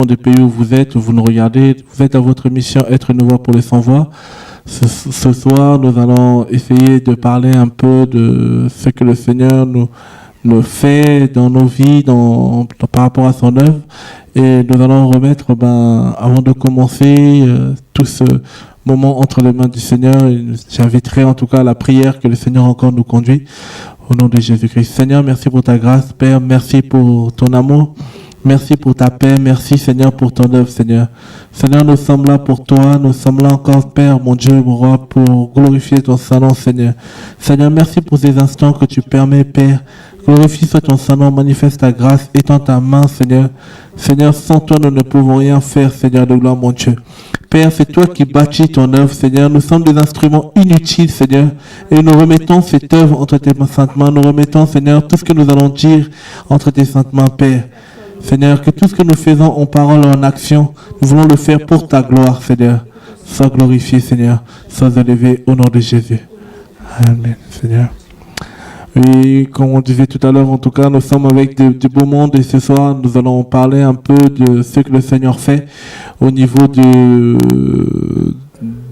des pays où vous nous regardez, vous êtes à votre mission, être une voix pour les sans-voix. Ce soir, nous allons essayer de parler un peu de ce que le Seigneur nous fait dans nos vies, par rapport à son œuvre. Et nous allons remettre, avant de commencer tout ce moment entre les mains du Seigneur, j'inviterai en tout cas à la prière que le Seigneur encore nous conduit. Au nom de Jésus-Christ. Seigneur, merci pour ta grâce, Père. Merci pour ton amour. Merci pour ta paix. Merci, Seigneur, pour ton œuvre, Seigneur. Seigneur, nous sommes là pour toi. Nous sommes là encore, Père, mon Dieu, mon roi, pour glorifier ton Saint-Nom, Seigneur. Seigneur, merci pour ces instants que tu permets, Père. Glorifie soit ton Saint-Nom, manifeste ta grâce, étends ta main, Seigneur. Seigneur, sans toi, nous ne pouvons rien faire, Seigneur de gloire, mon Dieu. Père, c'est toi qui bâtis ton œuvre, Seigneur. Nous sommes des instruments inutiles, Seigneur. Et nous remettons cette œuvre entre tes saintes mains. Nous remettons, Seigneur, tout ce que nous allons dire entre tes saintes mains, Père. Seigneur, que tout ce que nous faisons en parole et en action, nous voulons le faire pour ta gloire, Seigneur. Sois glorifié, Seigneur. Sois élevé au nom de Jésus. Amen, Seigneur. Oui, comme on disait tout à l'heure, en tout cas, nous sommes avec du beau monde et ce soir, nous allons parler un peu de ce que le Seigneur fait au niveau de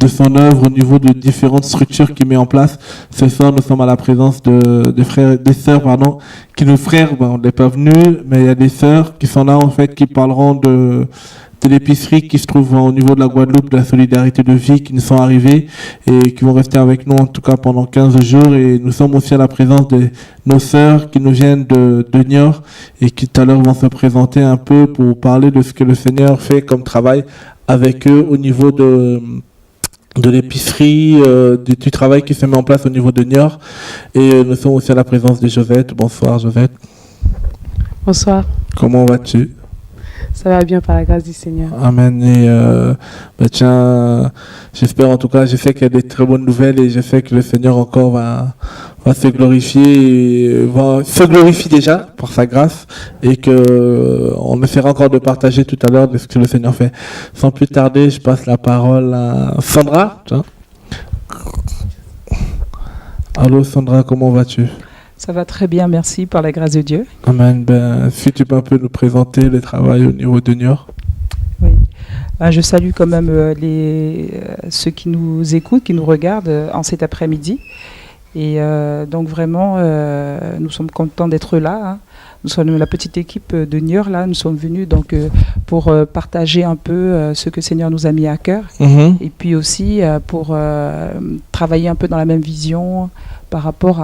son œuvre, au niveau de différentes structures qu'il met en place. Ce soir, nous sommes à la présence des frères, des sœurs, qui nos frères, on n'est pas venus, mais il y a des sœurs qui sont là, en fait, qui parleront de l'épicerie qui se trouve au niveau de la Guadeloupe, de la solidarité de vie, qui nous sont arrivés et qui vont rester avec nous en tout cas pendant 15 jours. Et nous sommes aussi à la présence de nos sœurs qui nous viennent de Niort et qui tout à l'heure vont se présenter un peu pour parler de ce que le Seigneur fait comme travail avec eux au niveau de l'épicerie, du travail qui se met en place au niveau de Niort. Et nous sommes aussi à la présence de Josette. Bonsoir Josette. Bonsoir. Comment vas-tu? Ça va bien par la grâce du Seigneur. Amen. Et tiens, j'espère en tout cas, je sais qu'il y a des très bonnes nouvelles et je sais que le Seigneur encore va se glorifier, se glorifier déjà par sa grâce et qu'on essaiera encore de partager tout à l'heure de ce que le Seigneur fait. Sans plus tarder, je passe la parole à Sandra. Tiens. Allô Sandra, comment vas-tu? Ça va très bien, merci, par la grâce de Dieu. Amen. Si tu peux un peu nous présenter le travail au niveau de Niort. Oui. Je salue quand même ceux qui nous écoutent, qui nous regardent en cet après-midi. Et donc vraiment, nous sommes contents d'être là. Hein. Nous sommes la petite équipe de Niort, là. Nous sommes venus donc, pour partager un peu ce que le Seigneur nous a mis à cœur. Et puis aussi pour travailler un peu dans la même vision par rapport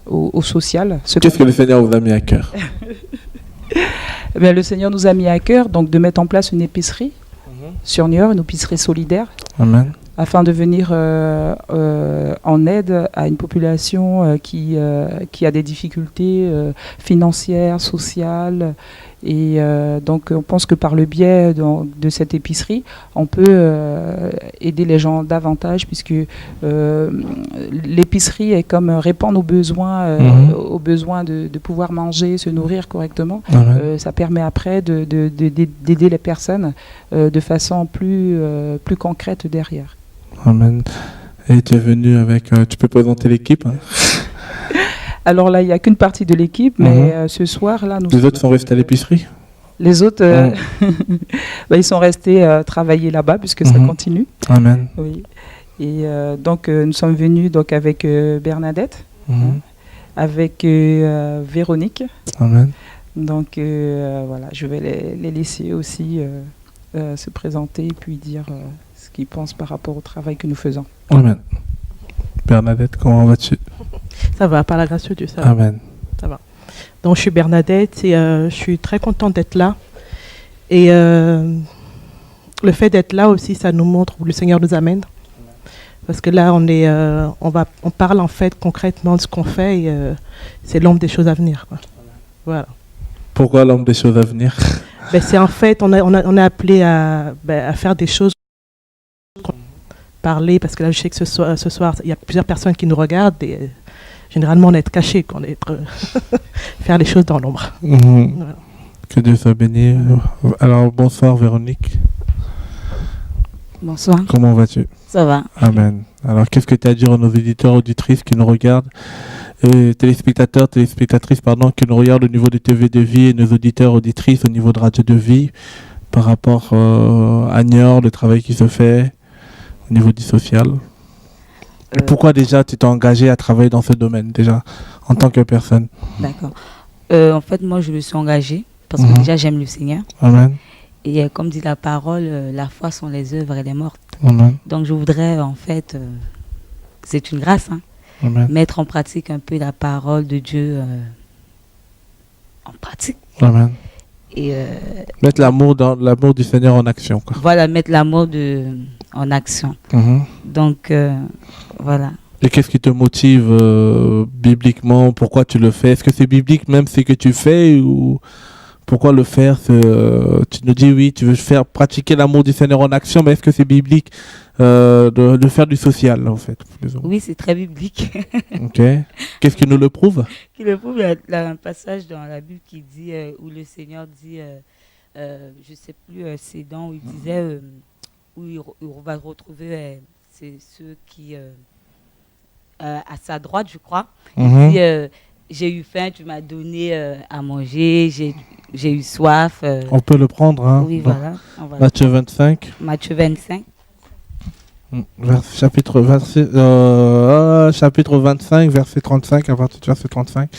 au social. Qu'est-ce que le Seigneur vous a mis à cœur? Le Seigneur nous a mis à cœur donc, de mettre en place une épicerie sur Niort, une épicerie solidaire. Amen. Afin de venir en aide à une population qui a des difficultés financières, sociales. Et donc on pense que par le biais de cette épicerie, on peut aider les gens davantage puisque l'épicerie est comme répondre aux besoins de pouvoir manger, se nourrir correctement. Ça permet après d'aider les personnes de façon plus concrète derrière. Amen. Et tu es venu avec... tu peux présenter l'équipe? Alors là, il n'y a qu'une partie de l'équipe, mais ce soir, là... Les autres sont restés à l'épicerie? Les autres, ils sont restés travailler là-bas, puisque ça continue. Amen. Oui. Et donc, nous sommes venus donc, avec Bernadette, avec Véronique. Amen. Donc, voilà, je vais les laisser aussi se présenter et puis dire ce qu'ils pensent par rapport au travail que nous faisons. Amen. Bernadette, comment vas-tu? Ça va, par la grâce de Dieu, ça va. Amen. Ça va. Donc, je suis Bernadette et je suis très contente d'être là. Et le fait d'être là aussi, ça nous montre où le Seigneur nous amène. Parce que là, on parle en fait concrètement de ce qu'on fait et c'est l'ombre des choses à venir, quoi. Voilà. Pourquoi l'ombre des choses à venir? C'est en fait, on est appelé à faire des choses, parler, parce que là, je sais que ce soir, il y a plusieurs personnes qui nous regardent et généralement, on est caché, faire les choses dans l'ombre. Voilà. Que Dieu soit béni. Alors, bonsoir Véronique. Bonsoir. Comment vas-tu? Ça va. Amen. Alors, qu'est-ce que tu as à dire à nos auditeurs, auditrices qui nous regardent, téléspectateurs, téléspectatrices, qui nous regardent au niveau de TV de Vie et nos auditeurs, auditrices au niveau de Radio de Vie? par rapport à Niort, le travail qui se fait au niveau du social. Et pourquoi déjà tu t'es engagé à travailler dans ce domaine, déjà, en tant que personne? D'accord. En fait, moi, je me suis engagée parce que déjà, j'aime le Seigneur. Amen. Et comme dit la parole, la foi sont les œuvres, elle est morte. Amen. Donc, je voudrais, en fait, c'est une grâce, hein, Amen. mettre en pratique un peu la parole de Dieu en pratique. Amen. Et mettre l'amour du Seigneur en action, quoi. voilà, mettre l'amour en action. Donc, voilà. Et qu'est-ce qui te motive bibliquement? Pourquoi tu le fais? Est-ce que c'est biblique même ce que tu fais, ou pourquoi le faire? Tu nous dis oui, tu veux faire pratiquer l'amour du Seigneur en action, mais est-ce que c'est biblique de faire du social, en fait? Oui, c'est très biblique. Ok. Qu'est-ce qui nous le prouve? Qui le prouve, il y a un passage dans la Bible qui dit, où le Seigneur dit, je ne sais plus, c'est dans où il disait, où on va retrouver c'est ceux qui, à sa droite, je crois, il dit, j'ai eu faim, tu m'as donné à manger, j'ai eu soif. On peut le prendre, hein? Oui, voilà. Matthieu 25. Matthieu 25. Chapitre 25, verset 35, à partir du verset 35.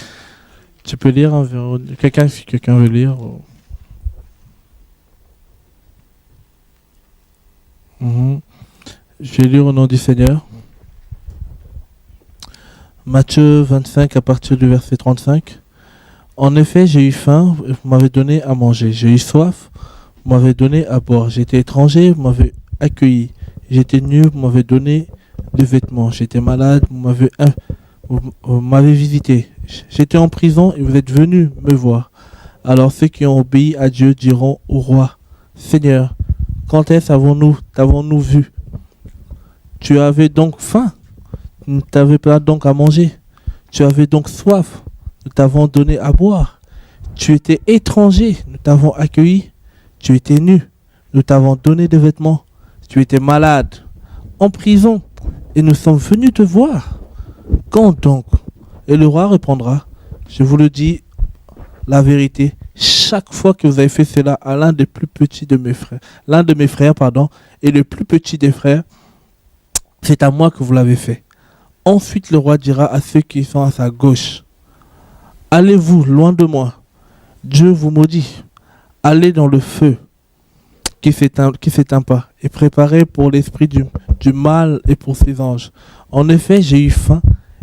Tu peux lire, hein, quelqu'un, si quelqu'un veut lire. Je vais lire au nom du Seigneur. Matthieu 25, à partir du verset 35. En effet, j'ai eu faim, vous m'avez donné à manger. J'ai eu soif, vous m'avez donné à boire. J'étais étranger, vous m'avez accueilli. J'étais nu, vous m'avez donné des vêtements. J'étais malade, vous m'avez visité. J'étais en prison et vous êtes venus me voir. Alors ceux qui ont obéi à Dieu diront au roi, Seigneur, quand est-ce t'avons-nous vu? Tu avais donc faim, nous ne t'avais pas donc à manger. Tu avais donc soif, nous t'avons donné à boire. Tu étais étranger, nous t'avons accueilli. Tu étais nu, nous t'avons donné des vêtements. Tu étais malade, en prison, et nous sommes venus te voir. Quand donc? Et le roi répondra, je vous le dis, la vérité, chaque fois que vous avez fait cela à l'un des plus petits de mes frères, et le plus petit des frères, c'est à moi que vous l'avez fait. Ensuite, le roi dira à ceux qui sont à sa gauche, allez-vous loin de moi, Dieu vous maudit, allez dans le feu qui s'éteint pas, et préparez pour l'esprit du mal et pour ses anges. En effet, j'ai eu faim,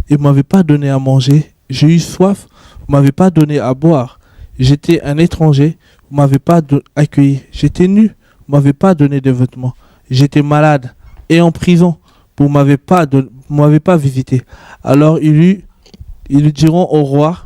et vous m'avez pas donné à manger. J'ai eu soif, vous m'avez pas donné à boire. J'étais un étranger, vous m'avez pas accueilli. J'étais nu, vous m'avez pas donné de vêtements. J'étais malade et en prison, vous m'avez pas visité. Alors ils lui diront au roi,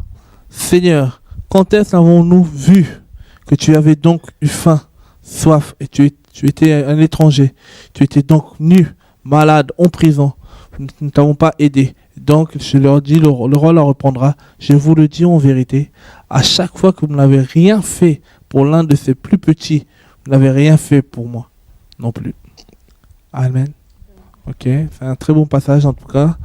Seigneur, quand est-ce avons-nous vu que tu avais donc eu faim, soif, et tu étais un étranger, tu étais donc nu, malade, en prison, nous ne t'avons pas aidé. Donc je leur dis, le roi leur répondra, je vous le dis en vérité, à chaque fois que vous n'avez rien fait pour l'un de ces plus petits, vous n'avez rien fait pour moi non plus. Amen. Ok, c'est un très bon passage en tout cas,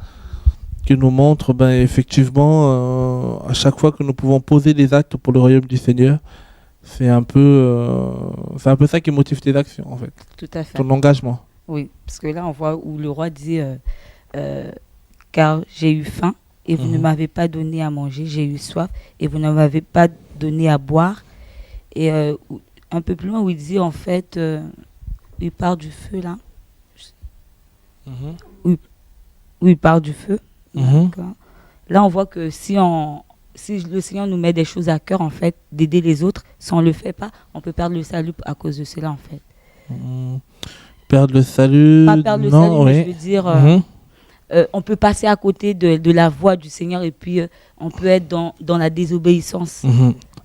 qui nous montre effectivement, à chaque fois que nous pouvons poser des actes pour le royaume du Seigneur, c'est un peu ça qui motive tes actions en fait. Tout à fait. Ton engagement. Oui, parce que là on voit où le roi dit car j'ai eu faim et vous ne m'avez pas donné à manger, j'ai eu soif et vous ne m'avez pas donné à boire. Et un peu plus loin où il dit en fait, il part du feu là. Où il part du feu. Là on voit que si le Seigneur nous met des choses à cœur en fait, d'aider les autres, si on ne le fait pas, on peut perdre le salut à cause de cela en fait. Perdre le salut? Pas perdre le salut, mais je veux dire... on peut passer à côté de la voie du Seigneur et puis on peut être dans la désobéissance.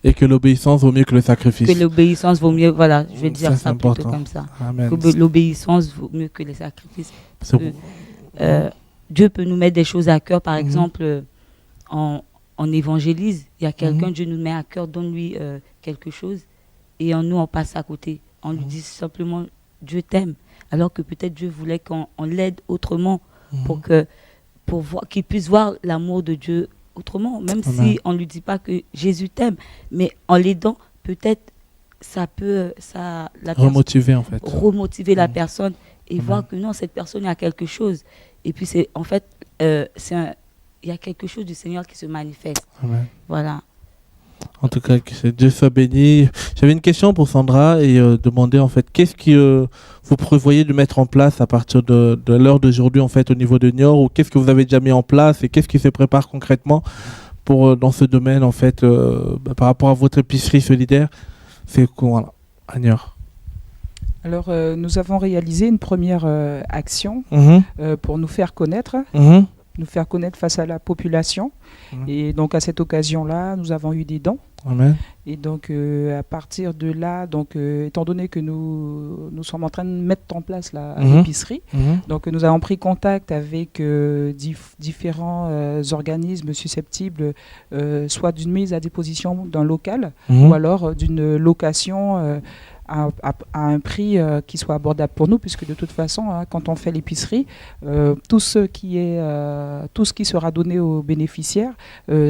Et que l'obéissance vaut mieux que le sacrifice. Que l'obéissance vaut mieux, voilà, je vais dire ça plutôt important. comme ça. Amen. Que l'obéissance vaut mieux que les sacrifices. Dieu peut nous mettre des choses à cœur, par exemple, on évangélise, il y a quelqu'un, Dieu nous met à cœur, donne-lui quelque chose et nous on passe à côté. On lui dit simplement, Dieu t'aime, alors que peut-être Dieu voulait qu'on l'aide autrement. Pour qu'il puisse voir l'amour de Dieu autrement, même si on ne lui dit pas que Jésus t'aime, mais en l'aidant, peut-être ça peut Remotiver, en fait. remotiver la personne et voir que non, cette personne a quelque chose. Et puis, c'est en fait, il y a quelque chose du Seigneur qui se manifeste. Amen. Voilà. En tout cas, que Dieu soit béni. J'avais une question pour Sandra et demander en fait qu'est-ce que vous prévoyez de mettre en place à partir de l'heure d'aujourd'hui en fait au niveau de Niort, ou qu'est-ce que vous avez déjà mis en place et qu'est-ce qui se prépare concrètement pour dans ce domaine en fait par rapport à votre épicerie solidaire. C'est quoi à Niort? Alors, nous avons réalisé une première action pour nous faire connaître. Nous faire connaître face à la population. Et donc, à cette occasion-là, nous avons eu des dons. Amen. Et donc, à partir de là, donc, étant donné que nous sommes en train de mettre en place l'épicerie, donc nous avons pris contact avec différents organismes susceptibles, soit d'une mise à disposition d'un local, ou alors d'une location à un prix qui soit abordable pour nous, puisque de toute façon, quand on fait l'épicerie, tout ce qui sera donné aux bénéficiaires,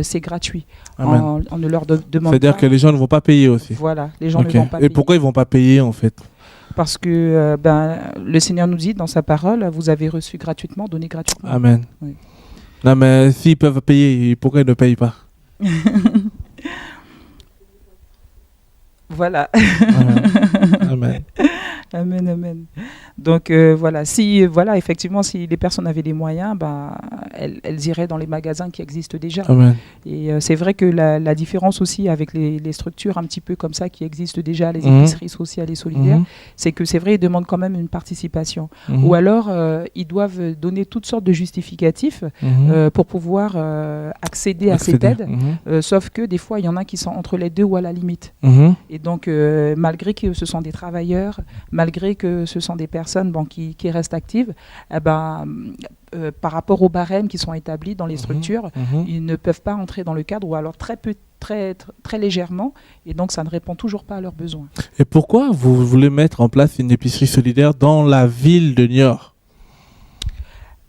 c'est gratuit. On ne leur demande pas. C'est-à-dire que les gens ne vont pas payer aussi. Voilà, les gens ne vont pas payer. Et pourquoi ils ne vont pas payer en fait? Parce que le Seigneur nous dit dans sa parole, vous avez reçu gratuitement, donné gratuitement. Amen. Oui. Non, mais s'ils peuvent payer, pourquoi ils ne payent pas? Voilà. Amen. Amen, amen. Donc voilà, effectivement, si les personnes avaient les moyens, elles iraient dans les magasins qui existent déjà. Amen. Et c'est vrai que la différence aussi avec les structures un petit peu comme ça qui existent déjà, les épiceries sociales et solidaires, c'est que c'est vrai, ils demandent quand même une participation. Ou alors, ils doivent donner toutes sortes de justificatifs pour pouvoir accéder à cette aide. Sauf que des fois, il y en a qui sont entre les deux ou à la limite. Et donc, malgré que ce sont des travailleurs, malgré que ce sont des personnes qui restent actives, par rapport aux barèmes qui sont établis dans les structures, ils ne peuvent pas entrer dans le cadre, ou alors très légèrement, et donc ça ne répond toujours pas à leurs besoins. Et pourquoi vous voulez mettre en place une épicerie solidaire dans la ville de Niort?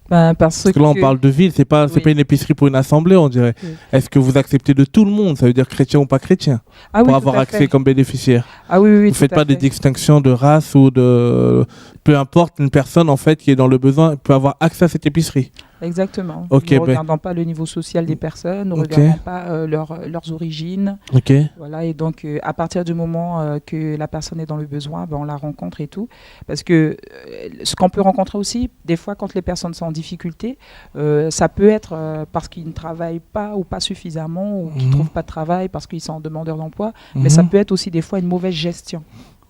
Parce que là, on parle de ville, c'est pas une épicerie pour une assemblée, on dirait. Oui. Est-ce que vous acceptez de tout le monde, ça veut dire chrétien ou pas chrétien, pour avoir accès comme bénéficiaire? Oui, vous ne faites pas des distinctions de race ou de... Peu importe, une personne en fait qui est dans le besoin peut avoir accès à cette épicerie. Exactement. Nous ne regardons pas le niveau social des personnes, nous ne regardons pas leurs origines. Voilà, et donc, à partir du moment que la personne est dans le besoin, on la rencontre et tout. Parce que ce qu'on peut rencontrer aussi, des fois, quand les personnes sont en difficulté, ça peut être parce qu'ils ne travaillent pas ou pas suffisamment, ou qu'ils ne trouvent pas de travail parce qu'ils sont demandeurs d'emploi, mais ça peut être aussi des fois une mauvaise gestion.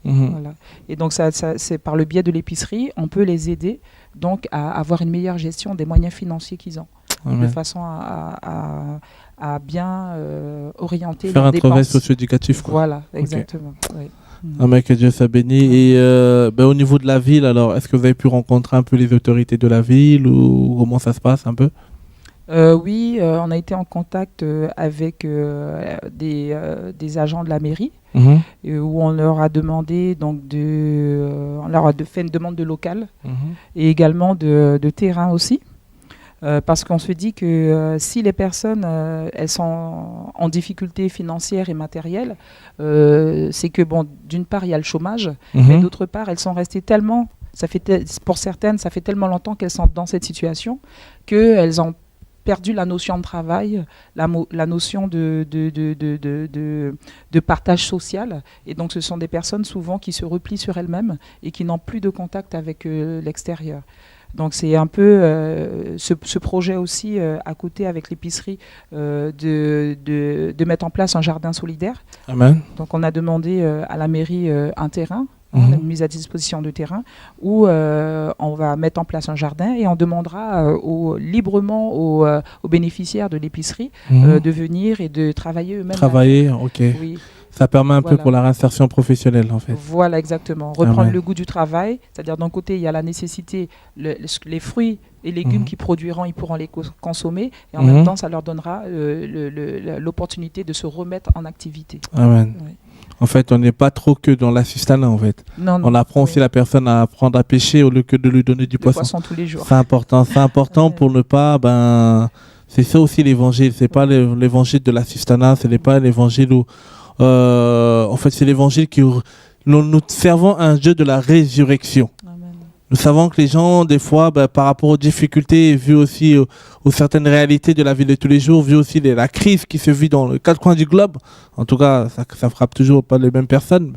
Voilà. Et donc, c'est par le biais de l'épicerie, on peut les aider donc à avoir une meilleure gestion des moyens financiers qu'ils ont, de façon à bien orienter faire un travail socio-éducatif. Voilà, exactement. Oui. Que Dieu soit béni. Et au niveau de la ville, alors, est-ce que vous avez pu rencontrer un peu les autorités de la ville, ou comment ça se passe un peu? Oui, on a été en contact avec des agents de la mairie, où on leur a demandé on leur a fait une demande de local et également de terrain aussi, parce qu'on se dit que si les personnes elles sont en difficulté financière et matérielle, c'est que d'une part il y a le chômage, mais d'autre part elles sont restées tellement, pour certaines ça fait tellement longtemps qu'elles sont dans cette situation qu'elles ont perdu la notion de travail, la notion de partage social. Et donc, ce sont des personnes souvent qui se replient sur elles-mêmes et qui n'ont plus de contact avec l'extérieur. Donc, c'est un peu ce projet aussi, à côté avec l'épicerie, de mettre en place un jardin solidaire. Amen. Donc, on a demandé à la mairie un terrain, une mise à disposition de terrain, où on va mettre en place un jardin et on demandera librement aux bénéficiaires de l'épicerie de venir et de travailler eux-mêmes. Travailler, ok. Oui. Ça permet un peu pour la réinsertion professionnelle, en fait. Voilà, exactement. Reprendre le goût du travail, c'est-à-dire d'un côté, il y a la nécessité, les fruits et légumes qu'ils produiront, ils pourront les consommer, et en même temps, ça leur donnera l'opportunité de se remettre en activité. Amen. Oui. En fait, on n'est pas trop que dans l'assistanat, en fait. Non, on apprend aussi la personne à apprendre à pêcher au lieu que de lui donner du poisson tous les jours. C'est important pour ne pas... c'est ça aussi l'évangile. C'est pas l'évangile de l'assistanat, ce n'est pas l'évangile où En fait, c'est l'évangile qui... Nous servons un jeu de la résurrection. Amen. Nous savons que les gens, des fois, par rapport aux difficultés, vu aussi aux certaines réalités de la vie de tous les jours, vu aussi la crise qui se vit dans les quatre coins du globe, en tout cas, ça frappe toujours pas les mêmes personnes,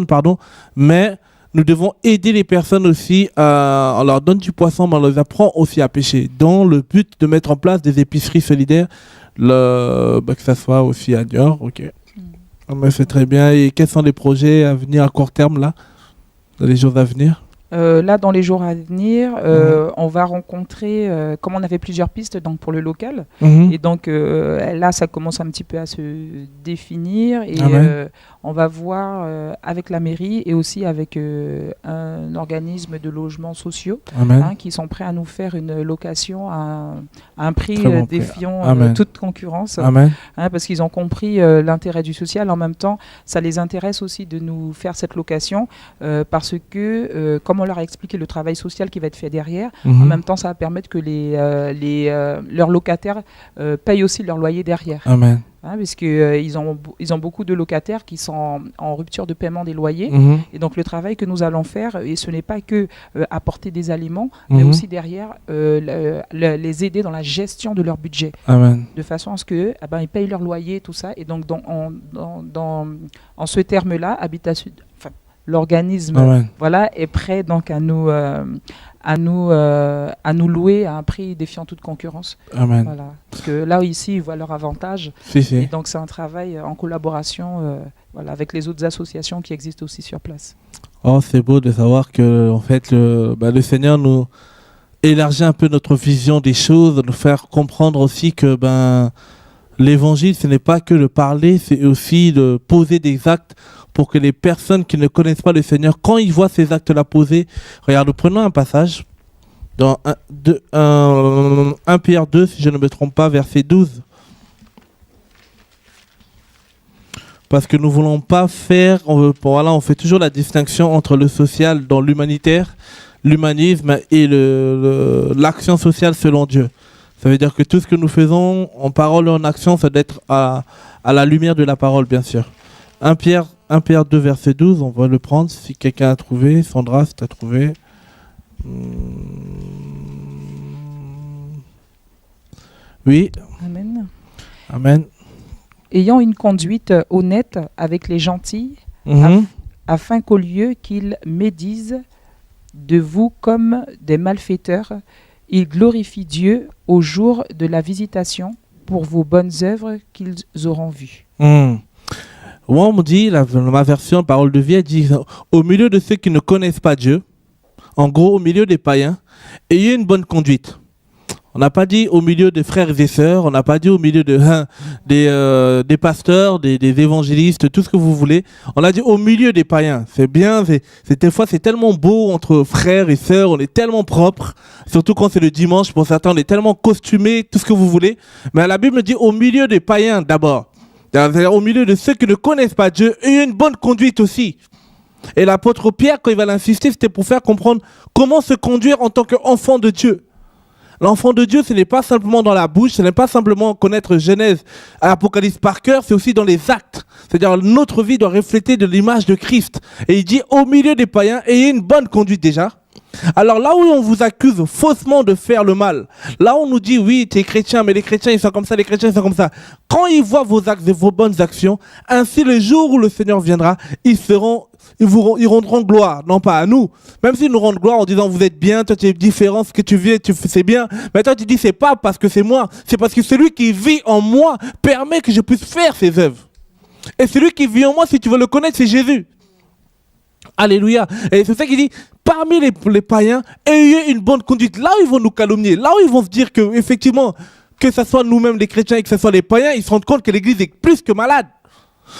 pardon, mais nous devons aider les personnes aussi, on leur donne du poisson, mais on les apprend aussi à pêcher, dans le but de mettre en place des épiceries solidaires, que ça soit aussi à Niort, ok. Mais c'est très bien. Et quels sont les projets à venir à court terme, là, dans les jours à venir? Là, dans les jours à venir, on va rencontrer, comme on avait plusieurs pistes donc, pour le local, et donc là, ça commence un petit peu à se définir, et on va voir avec la mairie et aussi avec un organisme de logements sociaux qui sont prêts à nous faire une location à un prix défiant toute concurrence, parce qu'ils ont compris l'intérêt du social. En même temps, ça les intéresse aussi de nous faire cette location parce que, comme on leur a expliqué le travail social qui va être fait derrière, en même temps, ça va permettre que leurs locataires payent aussi leur loyer derrière. Amen. Parce qu'ils ont beaucoup de locataires qui sont en rupture de paiement des loyers. Et donc, le travail que nous allons faire, et ce n'est pas que apporter des aliments, mais aussi derrière les aider dans la gestion de leur budget. Amen. De façon à ce qu'ils payent leur loyer, tout ça. Et donc, en ce terme-là, l'organisme est prêt donc à nous louer à un prix défiant toute concurrence. Amen. Voilà. Parce que là, ici, ils voient leur avantage. Et donc, c'est un travail en collaboration avec les autres associations qui existent aussi sur place. Oh, c'est beau de savoir que en fait, le Seigneur nous élargit un peu notre vision des choses, nous faire comprendre aussi que l'évangile, ce n'est pas que de parler, c'est aussi de poser des actes pour que les personnes qui ne connaissent pas le Seigneur, quand ils voient ces actes-là posés, regarde, prenons un passage dans 1 Pierre 2, si je ne me trompe pas, verset 12. Parce que nous ne voulons pas faire, on fait toujours la distinction entre le social dans l'humanitaire, l'humanisme et l'action sociale selon Dieu. Ça veut dire que tout ce que nous faisons en parole et en action, ça doit être à la lumière de la parole, bien sûr. 1 Pierre 2, verset 12, on va le prendre si quelqu'un a trouvé. Sandra, si tu as trouvé. Oui. Amen. Amen. Ayant une conduite honnête avec les gentils, afin qu'au lieu qu'ils médisent de vous comme des malfaiteurs, ils glorifient Dieu au jour de la visitation pour vos bonnes œuvres qu'ils auront vues. Moi, on me dit, ma version Parole de vie, elle dit au milieu de ceux qui ne connaissent pas Dieu, en gros, au milieu des païens, ayez une bonne conduite. On n'a pas dit au milieu des frères et sœurs, on n'a pas dit au milieu des pasteurs, des évangélistes, tout ce que vous voulez. On a dit au milieu des païens. C'est bien, des fois c'est tellement beau entre frères et sœurs, on est tellement propre, surtout quand c'est le dimanche, pour certains on est tellement costumés, tout ce que vous voulez. Mais la Bible me dit au milieu des païens d'abord. C'est-à-dire au milieu de ceux qui ne connaissent pas Dieu, et une bonne conduite aussi. Et l'apôtre Pierre, quand il va l'insister, c'était pour faire comprendre comment se conduire en tant qu'enfant de Dieu. L'enfant de Dieu, ce n'est pas simplement dans la bouche, ce n'est pas simplement connaître Genèse à Apocalypse par cœur, c'est aussi dans les actes. C'est-à-dire notre vie doit refléter de l'image de Christ. Et il dit au milieu des païens, ayez une bonne conduite déjà. Alors là où on vous accuse faussement de faire le mal, là où on nous dit oui, tu es chrétien, mais les chrétiens ils sont comme ça, les chrétiens ils sont comme ça. Quand ils voient vos actes et vos bonnes actions, ainsi le jour où le Seigneur viendra, ils rendront gloire, non pas à nous. Même s'ils nous rendent gloire en disant vous êtes bien, toi tu es différent, ce que tu vis, c'est bien. Mais toi tu dis c'est pas parce que c'est moi, c'est parce que celui qui vit en moi permet que je puisse faire ses œuvres. Et celui qui vit en moi, si tu veux le connaître, c'est Jésus. Alléluia. Et c'est ça qu'il dit, parmi les païens, ayez une bonne conduite. Là où ils vont nous calomnier, là où ils vont se dire que effectivement, que ce soit nous-mêmes les chrétiens et que ce soit les païens, ils se rendent compte que l'Église est plus que malade.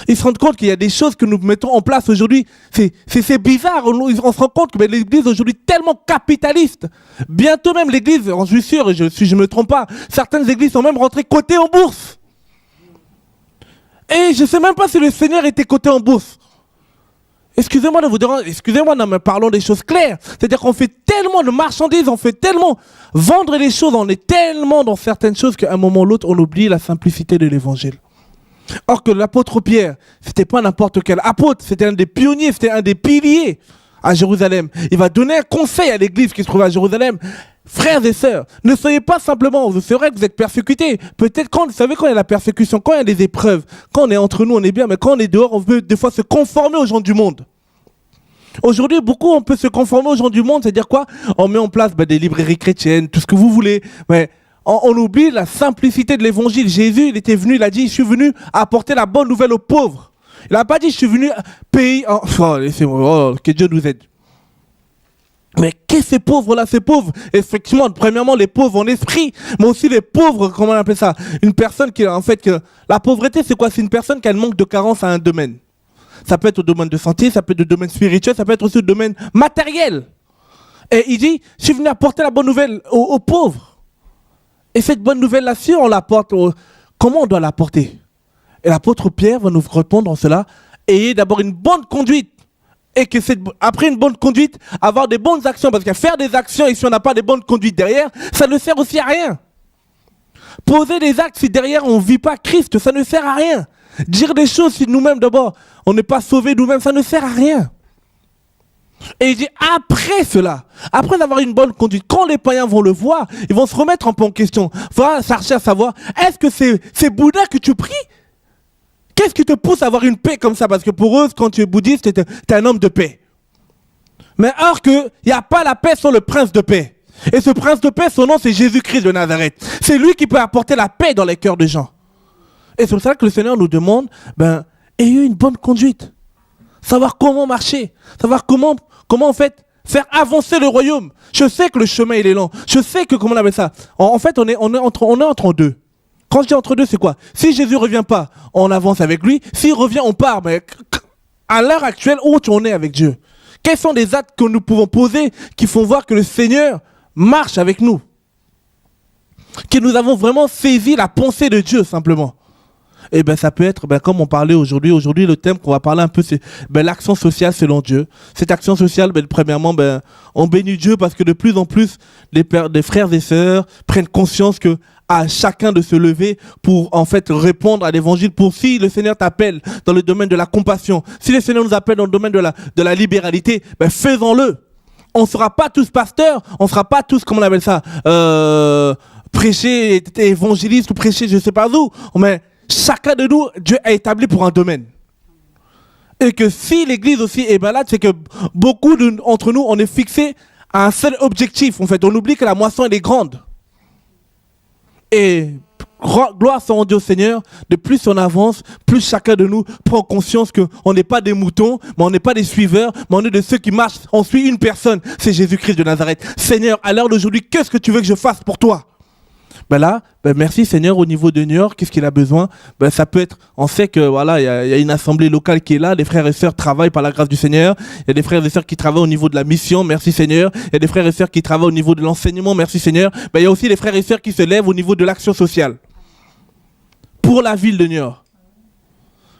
Ils se rendent compte qu'il y a des choses que nous mettons en place aujourd'hui. C'est bizarre. On se rend compte que l'Église aujourd'hui est tellement capitaliste. Bientôt même l'Église, je suis sûr, si je ne me trompe pas, certaines églises sont même rentrées cotées en bourse. Et je ne sais même pas si le Seigneur était coté en bourse. Excusez-moi de vous déranger, mais parlons des choses claires. C'est-à-dire qu'on fait tellement de marchandises, on fait tellement vendre les choses, on est tellement dans certaines choses qu'à un moment ou l'autre, on oublie la simplicité de l'évangile. Or que l'apôtre Pierre, c'était pas n'importe quel apôtre, c'était un des pionniers, c'était un des piliers à Jérusalem. Il va donner un conseil à l'église qui se trouve à Jérusalem. Frères et sœurs, ne soyez pas simplement, c'est vrai que vous êtes persécutés. Peut-être quand, vous savez, quand il y a la persécution, quand il y a des épreuves, quand on est entre nous, on est bien, mais quand on est dehors, on veut des fois se conformer aux gens du monde. Aujourd'hui, beaucoup, on peut se conformer aux gens du monde, c'est-à-dire quoi? On met en place des librairies chrétiennes, tout ce que vous voulez, mais on oublie la simplicité de l'évangile. Jésus, il était venu, il a dit, je suis venu apporter la bonne nouvelle aux pauvres. Il n'a pas dit, je suis venu payer... Oh, laissez-moi, que Dieu nous aide. Mais qu'est-ce ces pauvres-là? Ces pauvres, effectivement, premièrement, les pauvres en esprit, mais aussi les pauvres, comment on appelle ça? Une personne qui, en fait, que la pauvreté, c'est quoi? C'est une personne qui a un manque de carence à un domaine. Ça peut être au domaine de santé, ça peut être au domaine spirituel, ça peut être aussi au domaine matériel. Et il dit, je suis venu apporter la bonne nouvelle aux pauvres. Et cette bonne nouvelle-là, si on l'apporte, comment on doit l'apporter? Et l'apôtre Pierre va nous répondre en cela, ayez d'abord une bonne conduite. Et que après une bonne conduite, avoir des bonnes actions. Parce qu'à faire des actions, et si on n'a pas des bonnes conduites derrière, ça ne sert aussi à rien. Poser des actes, si derrière on ne vit pas Christ, ça ne sert à rien. Dire des choses, si nous-mêmes d'abord, on n'est pas sauvés nous-mêmes, ça ne sert à rien. Et il dit, après cela, après avoir une bonne conduite, quand les païens vont le voir, ils vont se remettre un peu en question. Il va chercher à savoir, est-ce que c'est Bouddha que tu pries? Qu'est-ce qui te pousse à avoir une paix comme ça? Parce que pour eux, quand tu es bouddhiste, tu es un homme de paix. Mais or qu'il n'y a pas la paix sans le prince de paix. Et ce prince de paix, son nom, c'est Jésus-Christ de Nazareth. C'est lui qui peut apporter la paix dans les cœurs des gens. Et c'est pour ça que le Seigneur nous demande, ayez une bonne conduite. Savoir comment marcher. Savoir comment en fait, faire avancer le royaume. Je sais que le chemin, il est long. Je sais que, comment on appelle ça? En fait, on est entre deux. Quand je dis entre deux, c'est quoi? Si Jésus ne revient pas, on avance avec lui. S'il revient, on part. Mais à l'heure actuelle, où on est avec Dieu? Quels sont les actes que nous pouvons poser qui font voir que le Seigneur marche avec nous? Que nous avons vraiment saisi la pensée de Dieu, simplement. Et ça peut être, comme on parlait aujourd'hui. Aujourd'hui, le thème qu'on va parler un peu, c'est l'action sociale selon Dieu. Cette action sociale, premièrement, on bénit Dieu parce que de plus en plus, des frères et sœurs prennent conscience que à chacun de se lever pour en fait répondre à l'évangile. Pour si le Seigneur t'appelle dans le domaine de la compassion, si le Seigneur nous appelle dans le domaine de la libéralité, faisons-le. On ne sera pas tous pasteurs, on ne sera pas tous, comment on appelle ça, prêcher, évangélistes ou prêcher je ne sais pas où, mais chacun de nous, Dieu a établi pour un domaine. Et que si l'église aussi est malade, c'est que beaucoup d'entre nous, on est fixé à un seul objectif. En fait, on oublie que la moisson, elle est grande. Et gloire soit rendue au Seigneur, de plus on avance, plus chacun de nous prend conscience qu'on n'est pas des moutons, mais on n'est pas des suiveurs, mais on est de ceux qui marchent. On suit une personne, c'est Jésus-Christ de Nazareth. Seigneur, à l'heure d'aujourd'hui, qu'est-ce que tu veux que je fasse pour toi? Merci Seigneur. Au niveau de New York, qu'est-ce qu'il a besoin? Ça peut être, on sait que voilà, il y a une assemblée locale qui est là, des frères et sœurs travaillent par la grâce du Seigneur, il y a des frères et sœurs qui travaillent au niveau de la mission, merci Seigneur, il y a des frères et sœurs qui travaillent au niveau de l'enseignement, merci Seigneur, il y a aussi des frères et sœurs qui se lèvent au niveau de l'action sociale pour la ville de New York.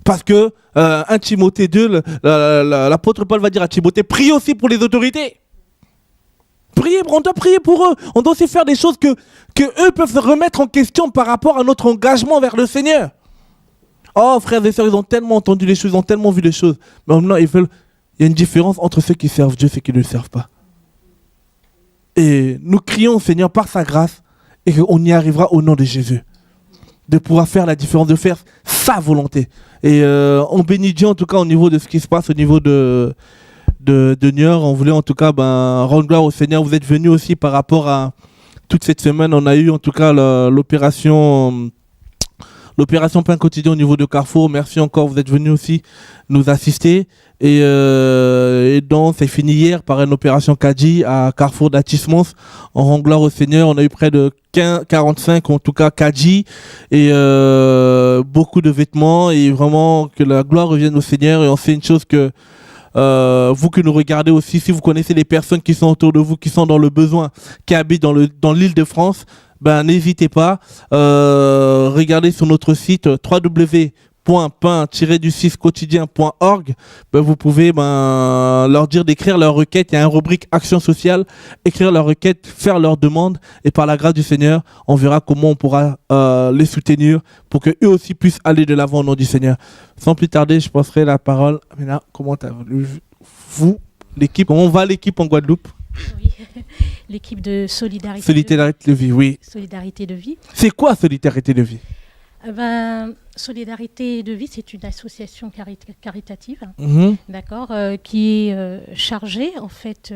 Parce que 1 Timothée 2, l'apôtre Paul va dire à Timothée, prie aussi pour les autorités. Priez, on doit prier pour eux. On doit aussi faire des choses que eux peuvent se remettre en question par rapport à notre engagement vers le Seigneur. Oh, frères et sœurs, ils ont tellement entendu les choses, ils ont tellement vu les choses. Mais maintenant, il y a une différence entre ceux qui servent Dieu et ceux qui ne le servent pas. Et nous crions au Seigneur par sa grâce et qu'on y arrivera au nom de Jésus. De pouvoir faire la différence, de faire sa volonté. Et on bénit Dieu en tout cas au niveau de ce qui se passe au niveau de New York. On voulait en tout cas rendre gloire au Seigneur. Vous êtes venus aussi par rapport à toute cette semaine. On a eu en tout cas l'opération Pain Quotidien au niveau de Carrefour. Merci encore, vous êtes venus aussi nous assister. Et donc c'est fini hier par une opération Kadji à Carrefour d'Atismons. On rend gloire au Seigneur. On a eu près de 45 en tout cas Kadji et beaucoup de vêtements, et vraiment que la gloire revienne au Seigneur. Et on sait une chose que vous qui nous regardez aussi, si vous connaissez les personnes qui sont autour de vous, qui sont dans le besoin, qui habitent dans l'Île-de-France, n'hésitez pas. Regardez sur notre site www.pain-du6quotidien.org, vous pouvez leur dire d'écrire leur requête. Il y a une rubrique action sociale, écrire leur requête, faire leur demande, et par la grâce du Seigneur, on verra comment on pourra les soutenir pour qu'eux aussi puissent aller de l'avant au nom du Seigneur. Sans plus tarder, je passerai la parole. Maintenant, comment vous, l'équipe, comment va l'équipe en Guadeloupe? Oui, l'équipe de Solidarité de vie, oui. Solidarité de vie. C'est quoi Solidarité de vie? Solidarité de vie, c'est une association caritative, Mhm. d'accord, qui est chargée en fait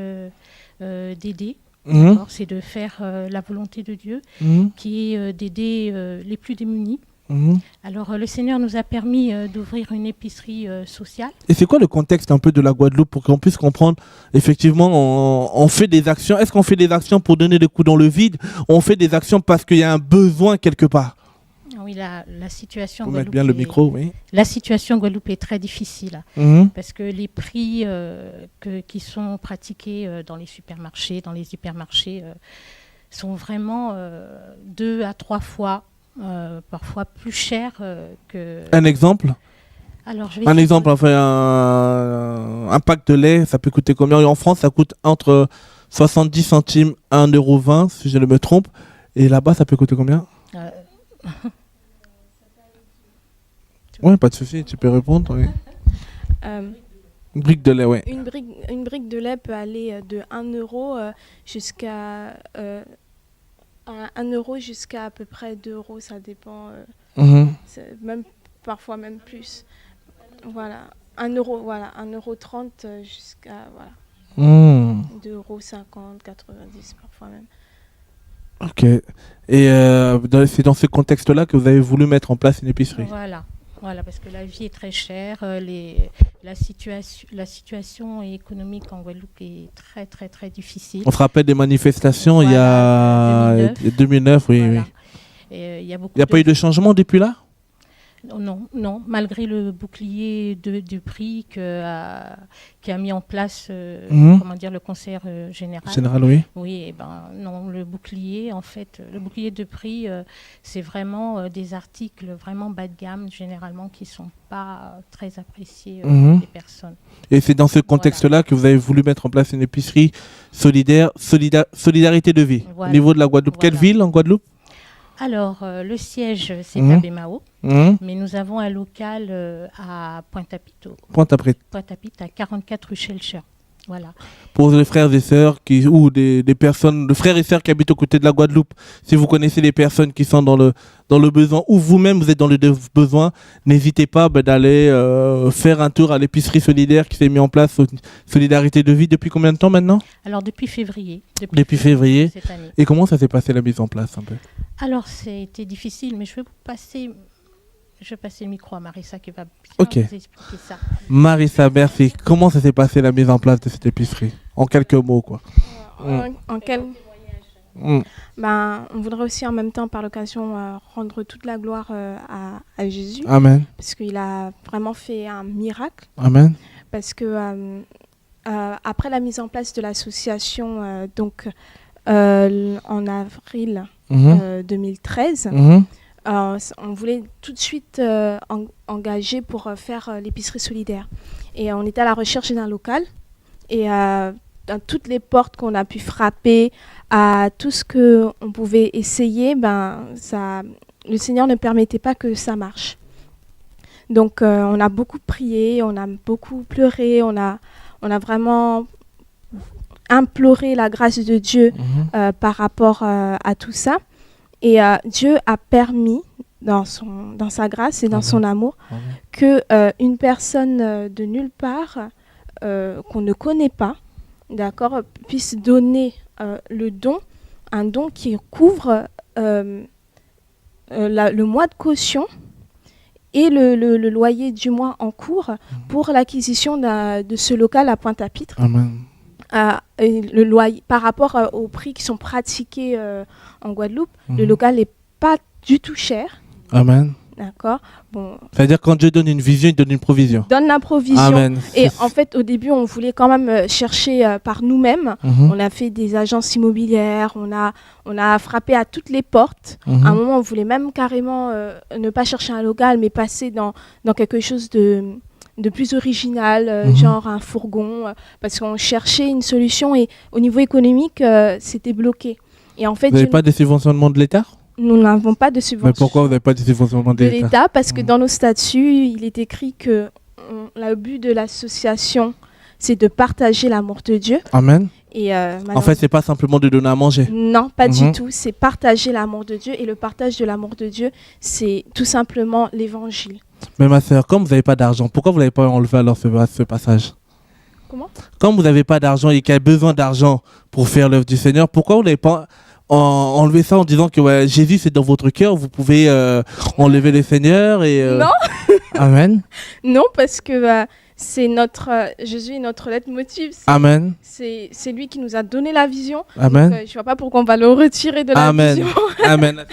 d'aider. Mhm. D'accord, c'est de faire la volonté de Dieu, Mhm. qui est d'aider les plus démunis. Mhm. Alors le Seigneur nous a permis d'ouvrir une épicerie sociale. Et c'est quoi le contexte un peu de la Guadeloupe pour qu'on puisse comprendre? Effectivement, on fait des actions. Est-ce qu'on fait des actions pour donner des coups dans le vide? On fait des actions parce qu'il y a un besoin quelque part? Oui, la situation Faut en mettre Guadeloupe bien le micro, oui. La situation en Guadeloupe est très difficile Mhm. parce que les prix qui sont pratiqués dans les supermarchés, sont vraiment 2 à 3 fois, parfois plus chers que... Un exemple? Alors, je vais Un essayer exemple, de- enfin, un pack de lait, ça peut coûter combien? En France, ça coûte entre 70 centimes et 1,20 €, si je ne me trompe. Et là-bas, ça peut coûter combien? Euh, Oui, pas de souci, tu peux répondre. Oui. Une brique de lait, oui. Une brique de lait peut aller de 1 euro jusqu'à 1 euro jusqu'à à peu près 2 euros, ça dépend, Mhm. même, parfois même plus. Voilà, 1 euro, voilà, 1,30 € jusqu'à voilà, Mhm. 2,50 €, 90 parfois même. Ok. Et c'est dans ce contexte-là que vous avez voulu mettre en place une épicerie. Voilà, parce que la vie est très chère, la situation économique en Guadeloupe est très très très difficile. On se rappelle des manifestations il y a 2009, oui. Voilà. Oui. Et il y a beaucoup Il n'y a pas eu de changement depuis là? Non, malgré le bouclier du prix qui a mis en place le conseil général. Général, oui. Oui, non, le bouclier de prix, c'est vraiment des articles vraiment bas de gamme, généralement, qui ne sont pas très appréciés des personnes. Et c'est dans ce contexte-là que vous avez voulu mettre en place une épicerie solidarité de vie, au niveau de la Guadeloupe. Voilà. Quelle ville en Guadeloupe? Alors, le siège, c'est à Bémao, Mhm. mais nous avons un local à Pointe-à-Pitre, à 44 rue Shelcher. Voilà. Pour les frères et sœurs ou des personnes, de frères et sœurs qui habitent aux côtés de la Guadeloupe, si vous connaissez des personnes qui sont dans le besoin, ou vous-même vous êtes dans le besoin, n'hésitez pas d'aller faire un tour à l'épicerie solidaire qui s'est mis en place, Solidarité de vie, depuis combien de temps maintenant? Alors, depuis février. Depuis février. Cette année. Et comment ça s'est passé la mise en place un peu? Alors, c'était difficile, mais je vais passer le micro à Marissa qui va bien vous expliquer ça. Marissa, merci. Comment ça s'est passé la mise en place de cette épicerie? En quelques mots, quoi. On voudrait aussi en même temps, par l'occasion, rendre toute la gloire à Jésus. Amen. Parce qu'il a vraiment fait un miracle. Amen. Parce que après la mise en place de l'association, en avril 2013, on voulait tout de suite engager pour faire l'épicerie solidaire. Et on était à la recherche d'un local. Et dans toutes les portes qu'on a pu frapper, à tout ce qu'on pouvait essayer, le Seigneur ne permettait pas que ça marche. Donc on a beaucoup prié, on a beaucoup pleuré, on a vraiment imploré la grâce de Dieu par rapport à tout ça. Et Dieu a permis, dans sa grâce et dans son amour, que une personne de nulle part, qu'on ne connaît pas, d'accord, puisse donner un don qui couvre le mois de caution et le loyer du mois en cours pour l'acquisition de ce local à Pointe-à-Pitre. Amen. Le loyer, par rapport aux prix qui sont pratiqués en Guadeloupe, le local n'est pas du tout cher. Amen. D'accord. Bon. C'est-à-dire quand Dieu donne une vision, il donne une provision. Donne la provision. Amen. Et en fait, au début, on voulait quand même chercher par nous-mêmes. On a fait des agences immobilières, on a frappé à toutes les portes. À un moment, on voulait même carrément ne pas chercher un local, mais passer dans quelque chose de plus original, genre un fourgon, parce qu'on cherchait une solution et au niveau économique, c'était bloqué. Et en fait, vous n'avez pas de subventionnement de l'État? Nous n'avons pas de subvention. Mais pourquoi vous n'avez pas de subventionnement de l'État? Parce que dans nos statuts, il est écrit que le but de l'association, c'est de partager l'amour de Dieu. Amen. Et en fait, c'est pas simplement de donner à manger. Non, pas du tout. C'est partager l'amour de Dieu. Et le partage de l'amour de Dieu, c'est tout simplement l'évangile. Mais ma sœur, comme vous n'avez pas d'argent, pourquoi vous n'avez pas enlevé alors ce passage? Comment? Comme vous n'avez pas d'argent et qu'il y a besoin d'argent pour faire l'œuvre du Seigneur, pourquoi vous n'avez pas enlevé ça en disant que ouais, Jésus c'est dans votre cœur, vous pouvez enlever le Seigneur et... Non. Amen. Non, parce que c'est Jésus est notre leitmotiv. Amen. C'est lui qui nous a donné la vision. Amen. Donc, je ne vois pas pourquoi on va le retirer de la vision. Amen.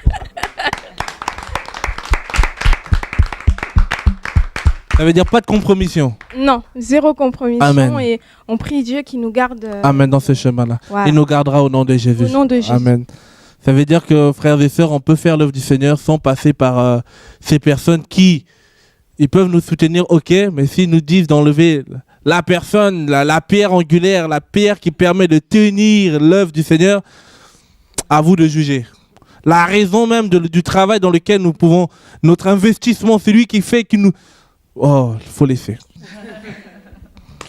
Ça veut dire pas de compromission. Non, zéro compromission. Amen. Et on prie Dieu qui nous garde. Amen dans ce chemin-là. Voilà. Il nous gardera au nom de Jésus. Au nom de Jésus. Amen. Ça veut dire que, frères et sœurs, on peut faire l'œuvre du Seigneur sans passer par ces personnes qui, ils peuvent nous soutenir, ok, mais s'ils nous disent d'enlever la personne, la pierre angulaire, la pierre qui permet de tenir l'œuvre du Seigneur, à vous de juger. La raison même du travail dans lequel nous pouvons, notre investissement, c'est lui qui fait que nous... Oh, il faut laisser.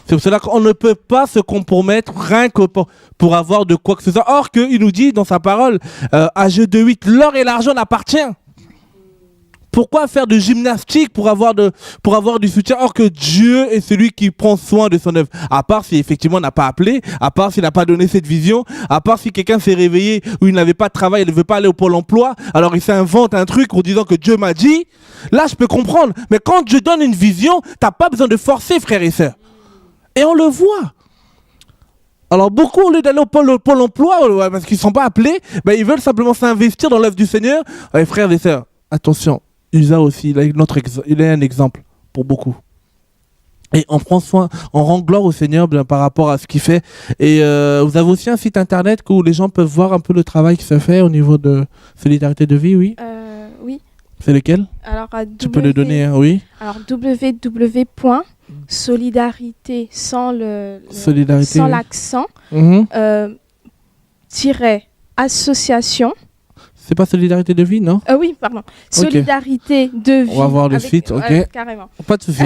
C'est pour cela qu'on ne peut pas se compromettre rien que pour avoir de quoi que ce soit. Or qu'il nous dit dans sa parole, à Jeu 2:8, l'or et l'argent n'appartiennent. Pourquoi faire de gymnastique pour avoir du soutien, or que Dieu est celui qui prend soin de son œuvre? À part si effectivement on n'a pas appelé, à part s'il n'a pas donné cette vision, à part si quelqu'un s'est réveillé où il n'avait pas de travail, il ne veut pas aller au Pôle emploi, alors il s'invente un truc en disant que Dieu m'a dit. Là, je peux comprendre. Mais quand Dieu donne une vision, tu n'as pas besoin de forcer, frères et sœurs. Et on le voit. Alors beaucoup, au lieu d'aller au Pôle emploi, parce qu'ils ne sont pas appelés, ben, ils veulent simplement s'investir dans l'œuvre du Seigneur. Et frères et sœurs, attention. Usa aussi, il est un exemple pour beaucoup. Et on prend soin, on rend gloire au Seigneur par rapport à ce qu'il fait. Et vous avez aussi un site internet où les gens peuvent voir un peu le travail qui se fait au niveau de Solidarité de Vie, oui? Oui. C'est lequel? Alors, tu peux le donner, hein, oui? Alors, www.solidarité sans l'accent, association. C'est pas Solidarité de Vie, non? Oui, pardon. Solidarité de Vie. On va voir le site, ok. Carrément. Pas de souci.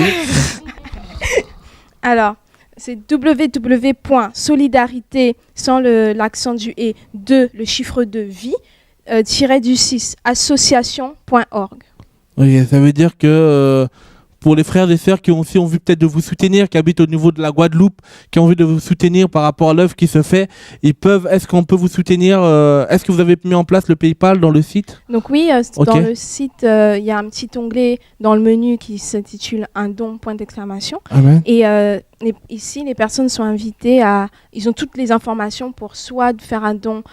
Alors, c'est www.solidarité sans l'accent du et de le chiffre de vie du 6 association.org. Oui, ça veut dire que pour les frères et sœurs qui ont aussi envie peut-être de vous soutenir, qui habitent au niveau de la Guadeloupe, qui ont envie de vous soutenir par rapport à l'œuvre qui se fait, est-ce qu'on peut vous soutenir? Est-ce que vous avez mis en place le PayPal dans le site? Donc oui, dans le site, il y a un petit onglet dans le menu qui s'intitule « Un don ». Amen. Et ici, les personnes sont invitées ils ont toutes les informations pour soit de faire un don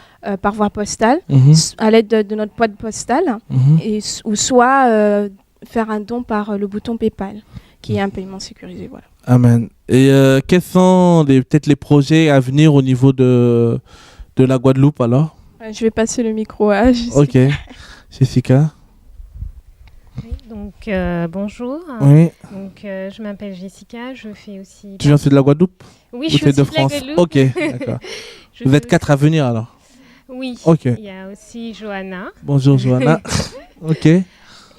par voie postale, à l'aide de notre boîte postale, ou soit... faire un don par le bouton PayPal, qui est un paiement sécurisé. Voilà. Amen. Et quels sont peut-être les projets à venir au niveau de la Guadeloupe alors? Je vais passer le micro à Jessica. Ok. Jessica. Oui, donc bonjour. Oui. Donc je m'appelle Jessica, je fais aussi... Tu viens aussi de la Guadeloupe? Oui, je suis de France. Ok, d'accord. Vous êtes 4 à venir alors? Oui. Ok. Il y a aussi Johanna. Bonjour Johanna. Ok.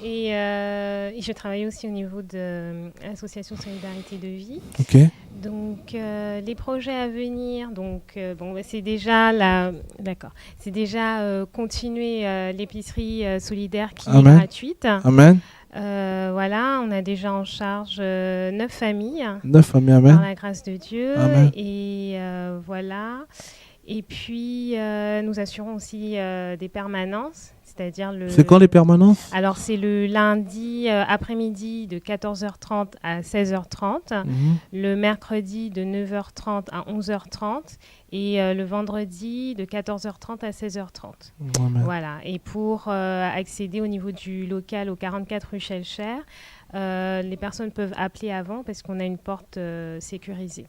Et je travaille aussi au niveau de l'association Solidarité de Vie. Ok. Donc les projets à venir, donc c'est déjà continuer l'épicerie solidaire qui est gratuite. Amen. Voilà, on a déjà en charge 9 familles. 9 familles, amen. Par la grâce de Dieu. Amen. Et voilà. Et puis nous assurons aussi des permanences. c'est-à-dire le... C'est quand les permanences? Alors, c'est le lundi après-midi de 14h30 à 16h30, le mercredi de 9h30 à 11h30 et le vendredi de 14h30 à 16h30. Voilà. Et pour accéder au niveau du local au 44 rue Schellcher, les personnes peuvent appeler avant parce qu'on a une porte sécurisée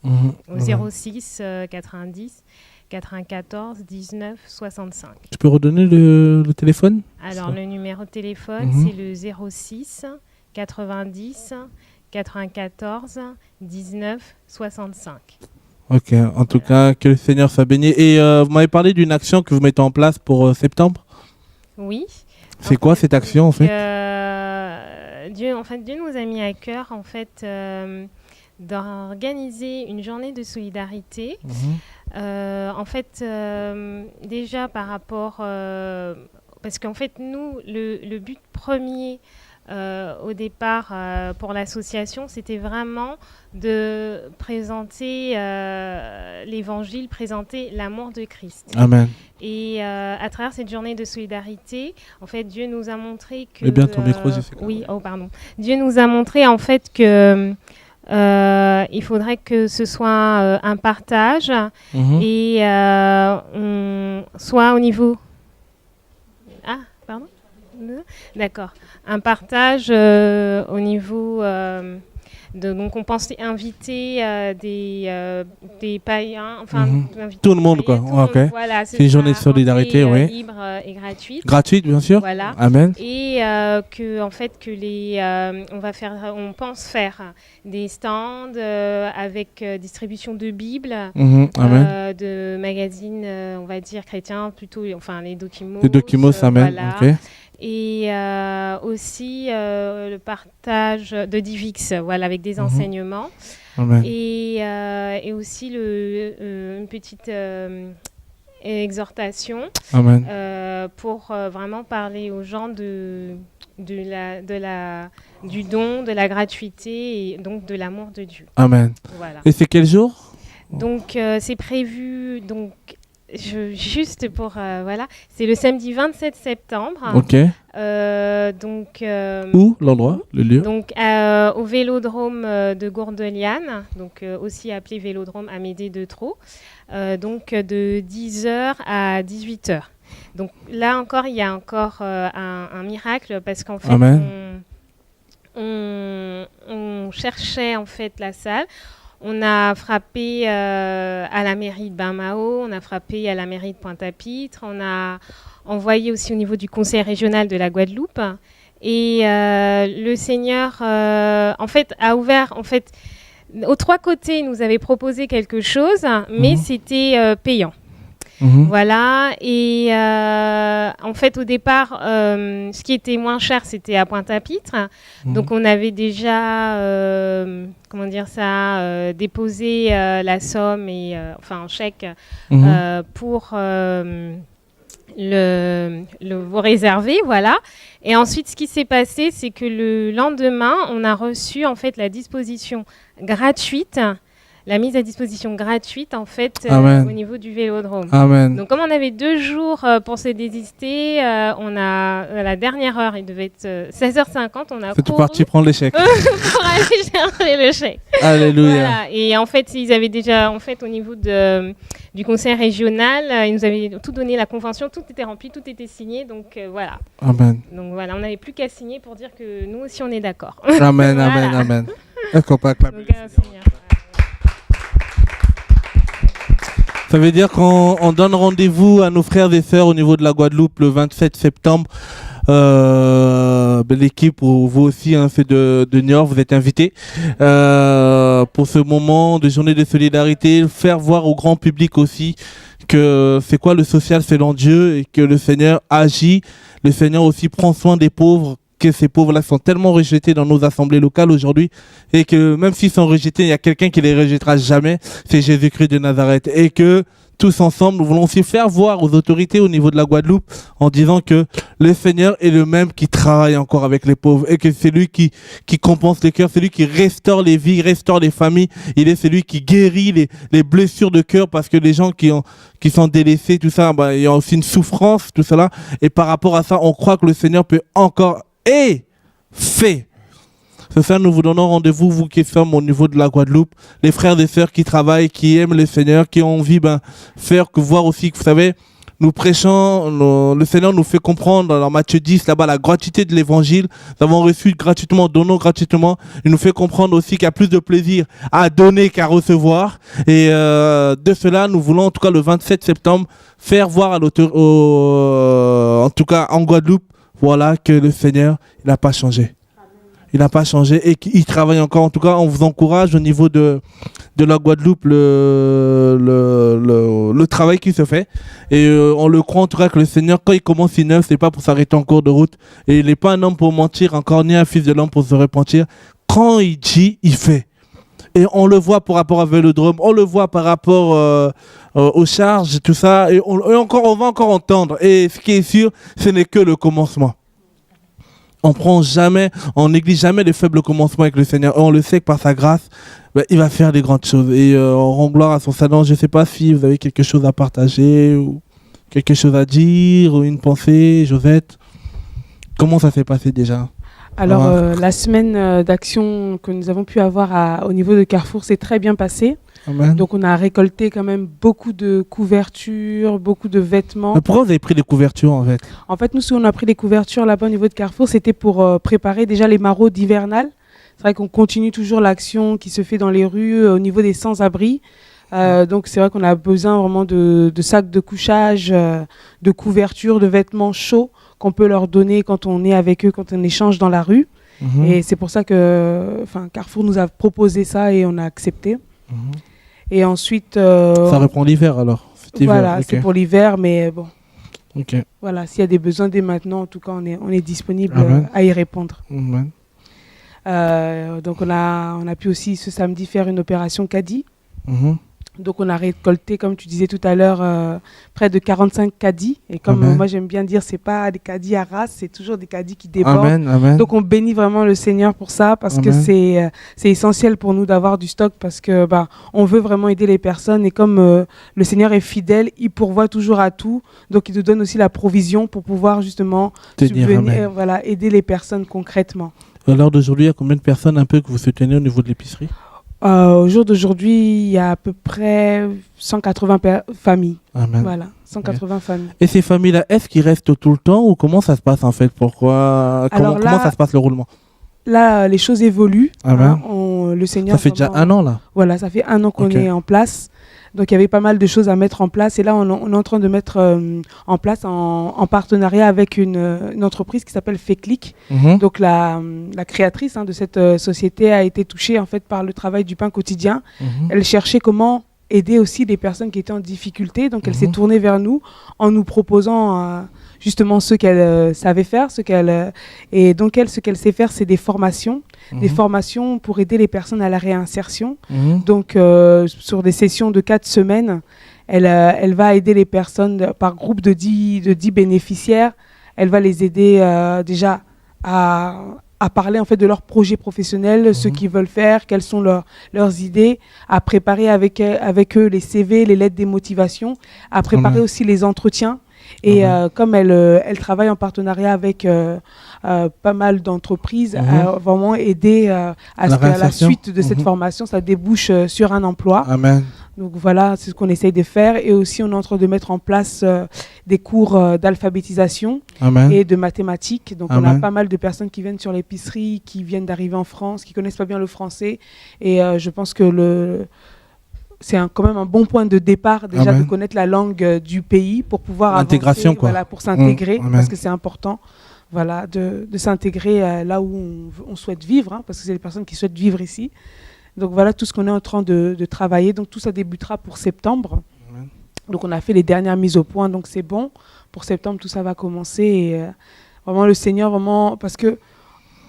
au 06 90 94 19 65. Tu peux redonner le téléphone? Alors, le numéro de téléphone, c'est le 06 90 94 19 65. Ok, en tout cas, que le Seigneur soit béni. Et vous m'avez parlé d'une action que vous mettez en place pour septembre? Oui. C'est quoi cette action en fait? Dieu nous a mis à cœur en fait d'organiser une journée de solidarité. En fait, déjà par rapport, parce qu'en fait nous, le but premier au départ pour l'association, c'était vraiment de présenter l'évangile, présenter l'amour de Christ. Amen. Et à travers cette journée de solidarité, en fait, Dieu nous a montré que... Mais bien ton micro, c'est oui, oh pardon. Dieu nous a montré en fait que il faudrait que ce soit un partage et on soit au niveau... Ah, pardon. D'accord. Un partage au niveau... donc on pensait inviter des païens, enfin tout le monde quoi. Voilà, c'est une journée de solidarité, oui. Libre et gratuite. Gratuite bien sûr. Voilà. Amen. Et que en fait que on pense faire des stands avec distribution de Bibles, de magazines, on va dire chrétiens plutôt, enfin les Dokimos. Les Dokimos, amen. Voilà. Okay. Et aussi le partage de Divix, voilà, avec des enseignements. Amen. Et aussi une petite exhortation pour vraiment parler aux gens du don, de la gratuité et donc de l'amour de Dieu. Amen. Voilà. Et c'est quel jour? Donc c'est prévu... Donc, juste pour voilà, c'est le samedi 27 septembre. Ok. Donc où l'endroit, le lieu? Donc au Vélodrome de Gourdeliane, donc aussi appelé Vélodrome Amédée de Traux, donc de 10h à 18h. Donc là encore, il y a encore un miracle parce qu'en fait on cherchait en fait la salle. On a frappé à la mairie de Bain-Mahault, on a frappé à la mairie de Pointe-à-Pitre, on a envoyé aussi au niveau du conseil régional de la Guadeloupe. Et le Seigneur, en fait, a ouvert, en fait, aux trois côtés, il nous avait proposé quelque chose, mais c'était payant. Voilà, et en fait au départ, ce qui était moins cher, c'était à Pointe-à-Pitre. Donc on avait déjà, déposé la somme et enfin un chèque pour vous réserver, voilà. Et ensuite, ce qui s'est passé, c'est que le lendemain, on a reçu en fait la disposition gratuite. La mise à disposition gratuite, en fait, au niveau du Vélodrome. Amen. Donc, comme on avait 2 jours pour se désister, on a, à la dernière heure, il devait être 16h50, on a couru parti prendre le chèque. pour aller chercher le chèque. Alléluia. Voilà. Et en fait, ils avaient déjà, en fait, au niveau du conseil régional, ils nous avaient tout donné, la convention, tout était rempli, tout était signé, donc voilà. Amen. Donc voilà, on n'avait plus qu'à signer pour dire que nous aussi, on est d'accord. Amen, Voilà. amen, amen. Est-ce qu'on peut acclamer? Ça veut dire qu'on donne rendez-vous à nos frères et sœurs au niveau de la Guadeloupe le 27 septembre. L'équipe, vous aussi, c'est de Niort, vous êtes invités pour ce moment de journée de solidarité, faire voir au grand public aussi que c'est quoi le social selon Dieu et que le Seigneur agit, le Seigneur aussi prend soin des pauvres, que ces pauvres-là sont tellement rejetés dans nos assemblées locales aujourd'hui et que même s'ils sont rejetés, il y a quelqu'un qui les rejettera jamais, c'est Jésus-Christ de Nazareth. Et que tous ensemble, nous voulons aussi faire voir aux autorités au niveau de la Guadeloupe en disant que le Seigneur est le même qui travaille encore avec les pauvres et que c'est lui qui compense les cœurs, c'est lui qui restaure les vies, restaure les familles. Il est celui qui guérit les blessures de cœur parce que les gens qui sont délaissés, tout ça, il y a aussi une souffrance, tout cela. Et par rapport à ça, on croit que le Seigneur peut encore et fait. C'est ça, nous vous donnons rendez-vous, vous qui sommes au niveau de la Guadeloupe, les frères et sœurs qui travaillent, qui aiment le Seigneur, qui ont envie faire que voir aussi que vous savez, nous prêchons, le Seigneur nous fait comprendre dans Matthieu 10, là-bas, la gratuité de l'évangile. Nous avons reçu gratuitement, donnons gratuitement. Il nous fait comprendre aussi qu'il y a plus de plaisir à donner qu'à recevoir. Et de cela, nous voulons, en tout cas, le 27 septembre, faire voir en tout cas en Guadeloupe, voilà, que le Seigneur, il n'a pas changé. Il n'a pas changé et qu'il travaille encore. En tout cas, on vous encourage au niveau de la Guadeloupe le travail qui se fait. Et on le croit en tout cas que le Seigneur, quand il commence une œuvre, c'est pas pour s'arrêter en cours de route. Et il n'est pas un homme pour mentir, encore ni un fils de l'homme pour se repentir. Quand il dit, il fait. Et on le voit par rapport à Vélodrome, on le voit par rapport aux charges, tout ça. Et on va encore entendre. Et ce qui est sûr, ce n'est que le commencement. On néglige jamais les faibles commencements avec le Seigneur. Et on le sait que par sa grâce, il va faire des grandes choses. Et on rend gloire à son Seigneur. Je ne sais pas si vous avez quelque chose à partager ou quelque chose à dire ou une pensée, Josette. Comment ça s'est passé déjà ? Alors, la semaine d'action que nous avons pu avoir au niveau de Carrefour s'est très bien passée. Amen. Donc, on a récolté quand même beaucoup de couvertures, beaucoup de vêtements. Mais pourquoi vous avez pris les couvertures en fait ? En fait, nous, si on a pris les couvertures là-bas au niveau de Carrefour, c'était pour préparer déjà les maraudes hivernales. C'est vrai qu'on continue toujours l'action qui se fait dans les rues au niveau des sans-abri. Donc, c'est vrai qu'on a besoin vraiment de sacs de couchage, de couvertures, de vêtements chauds qu'on peut leur donner quand on est avec eux, quand on échange dans la rue. Et c'est pour ça que Carrefour nous a proposé ça et on a accepté. Et ensuite... ça reprend l'hiver alors. Voilà, okay. C'est pour l'hiver, mais bon. Okay. Voilà, s'il y a des besoins dès maintenant, en tout cas, on est disponible à y répondre. Donc on a pu aussi ce samedi faire une opération caddie. Donc on a récolté, comme tu disais tout à l'heure, près de 45 caddies. Et comme moi j'aime bien dire, c'est pas des caddies à race, c'est toujours des caddies qui débordent. Amen. Donc on bénit vraiment le Seigneur pour ça, parce que c'est essentiel pour nous d'avoir du stock, parce que on veut vraiment aider les personnes. Et comme le Seigneur est fidèle, il pourvoit toujours à tout. Donc il nous donne aussi la provision pour pouvoir justement subvenir, aider les personnes concrètement. À l'heure d'aujourd'hui, il y a combien de personnes un peu que vous soutenez au niveau de l'épicerie ? Au jour d'aujourd'hui, il y a à peu près 180 familles. Amen. Voilà, 180 familles. Et ces familles-là, est-ce qu'ils restent tout le temps ou comment ça se passe en fait ? Comment ça se passe le roulement ? Là, les choses évoluent. Le Seigneur. Ça fait déjà 1 an là. Voilà, ça fait 1 an qu'on est en place. Donc il y avait pas mal de choses à mettre en place. Et là, on est en train de mettre en place en partenariat avec une entreprise qui s'appelle Féclic. Donc la créatrice de cette société a été touchée en fait par le travail du pain quotidien. Elle cherchait comment aider aussi les personnes qui étaient en difficulté. Donc elle s'est tournée vers nous en nous proposant justement ce qu'elle savait faire. Et donc ce qu'elle sait faire, c'est des formations. Des formations pour aider les personnes à la réinsertion. Donc, sur des sessions de 4 semaines, elle va aider les personnes par groupe de 10 bénéficiaires. Elle va les aider déjà à parler en fait de leurs projets professionnels, ce qu'ils veulent faire, quelles sont leurs idées, à préparer avec eux les CV, les lettres des motivations, à préparer aussi les entretiens. Et comme elle travaille en partenariat avec pas mal d'entreprises, vraiment aider à ce qu'à la suite de cette formation, ça débouche sur un emploi. Amen. Donc voilà, c'est ce qu'on essaye de faire. Et aussi, on est en train de mettre en place des cours d'alphabétisation et de mathématiques. Donc on a pas mal de personnes qui viennent sur l'épicerie, qui viennent d'arriver en France, qui connaissent pas bien le français. Et je pense que c'est quand même un bon point de départ déjà de connaître la langue du pays pour pouvoir l'intégration, avancer, voilà, pour s'intégrer, parce que c'est important de s'intégrer là où on souhaite vivre, parce que c'est les personnes qui souhaitent vivre ici. Donc voilà tout ce qu'on est en train de travailler. Donc tout ça débutera pour septembre. Donc on a fait les dernières mises au point, donc c'est bon. Pour septembre, tout ça va commencer. Et, vraiment le Seigneur, parce que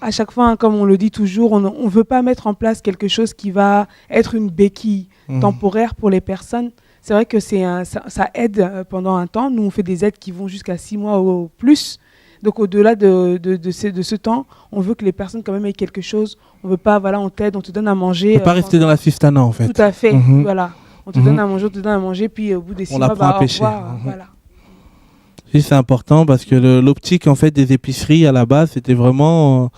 à chaque fois, comme on le dit toujours, on ne veut pas mettre en place quelque chose qui va être une béquille temporaire pour les personnes. c'est vrai que ça aide pendant un temps. Nous, on fait des aides qui vont jusqu'à 6 mois au plus. Donc, au-delà de ce temps, on veut que les personnes quand même aient quelque chose. On ne veut pas, voilà, on t'aide, on te donne à manger. On ne peut pas rester dans l'assistanat, en fait. Tout à fait, voilà. On te donne à manger, on te donne à manger, puis au bout des 6 mois, au revoir, voilà. Oui, c'est important parce que l'optique, en fait, des épiceries, à la base, c'était vraiment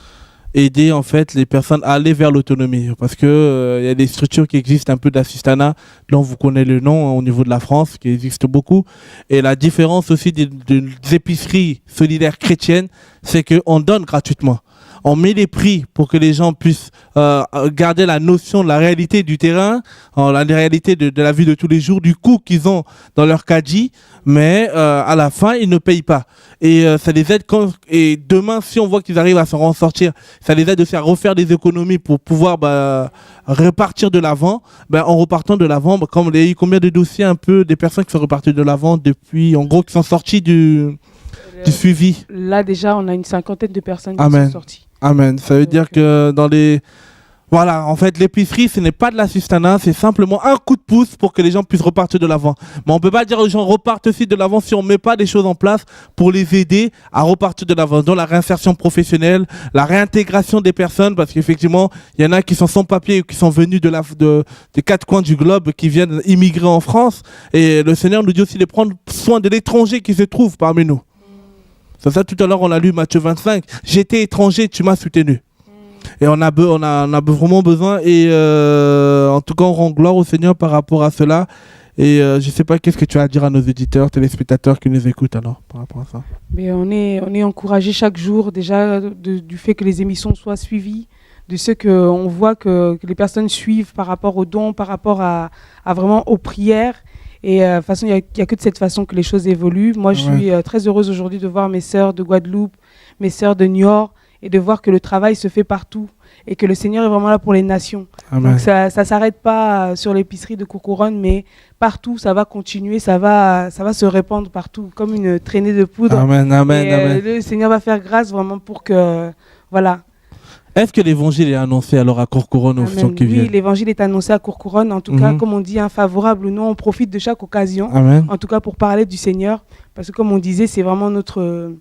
aider, en fait, les personnes à aller vers l'autonomie. Parce que y a des structures qui existent un peu d'assistanat, dont vous connaissez le nom, au niveau de la France, qui existent beaucoup. Et la différence aussi des épiceries solidaires chrétiennes, c'est qu'on donne gratuitement. On met les prix pour que les gens puissent garder la notion de la réalité du terrain, la réalité de la vie de tous les jours, du coût qu'ils ont dans leur caddie, mais à la fin, ils ne payent pas. Et ça les aide et demain, si on voit qu'ils arrivent à s'en sortir, ça les aide aussi à refaire des économies pour pouvoir repartir de l'avant. En repartant de l'avant, comme il y a eu combien de dossiers un peu des personnes qui sont reparties de l'avant depuis, en gros, qui sont sorties du suivi. Là, déjà, on a une 50aine de personnes qui sont sorties. Amen. Ça veut dire que dans les... Voilà, en fait, l'épicerie, ce n'est pas de l'assistanat, c'est simplement un coup de pouce pour que les gens puissent repartir de l'avant. Mais on ne peut pas dire aux gens repartent aussi de l'avant si on ne met pas des choses en place pour les aider à repartir de l'avant. Donc la réinsertion professionnelle, la réintégration des personnes, parce qu'effectivement, il y en a qui sont sans papier ou qui sont venus des 4 coins du globe, qui viennent immigrer en France. Et le Seigneur nous dit aussi de prendre soin de l'étranger qui se trouve parmi nous. C'est ça, tout à l'heure, on a lu Matthieu 25. J'étais étranger, tu m'as soutenu. Et on a vraiment besoin. Et en tout cas, on rend gloire au Seigneur par rapport à cela. Et je ne sais pas, qu'est-ce que tu as à dire à nos éditeurs, téléspectateurs qui nous écoutent alors, par rapport à ça? Mais on est encouragé chaque jour, déjà, du fait que les émissions soient suivies, de ce qu'on voit que les personnes suivent par rapport aux dons, par rapport à vraiment aux prières. Et de toute façon, il n'y a que de cette façon que les choses évoluent. Moi, je suis très heureuse aujourd'hui de voir mes sœurs de Guadeloupe, mes sœurs de Niort, et de voir que le travail se fait partout et que le Seigneur est vraiment là pour les nations. Amen. Donc ça ne s'arrête pas sur l'épicerie de Courcouronnes, mais partout, ça va continuer, ça va se répandre partout, comme une traînée de poudre. Amen, amen, amen. Le Seigneur va faire grâce vraiment pour que... Voilà. Est-ce que l'évangile est annoncé alors à Courcouronnes aux gens qui viennent? Oui, l'évangile est annoncé à Courcouronnes. En tout cas, comme on dit, favorable ou non, on profite de chaque occasion. Amen. En tout cas, pour parler du Seigneur. Parce que comme on disait, c'est vraiment notre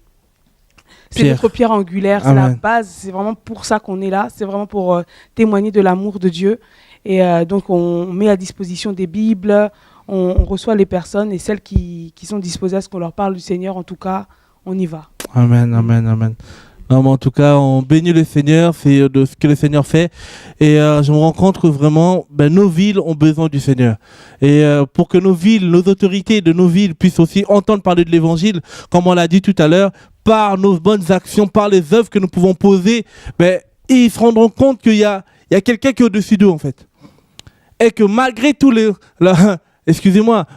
pierre angulaire, c'est la base. C'est vraiment pour ça qu'on est là. C'est vraiment pour témoigner de l'amour de Dieu. Et donc, on met à disposition des Bibles. On reçoit les personnes et celles qui sont disposées à ce qu'on leur parle du Seigneur. En tout cas, on y va. Amen, amen, amen. Non, mais en tout cas, on bénit le Seigneur, c'est de ce que le Seigneur fait. Et je me rends compte que vraiment, nos villes ont besoin du Seigneur. Et pour que nos villes, nos autorités de nos villes puissent aussi entendre parler de l'Évangile, comme on l'a dit tout à l'heure, par nos bonnes actions, par les œuvres que nous pouvons poser, ils se rendront compte qu'il y a quelqu'un qui est au-dessus d'eux, en fait. Et que malgré tous les...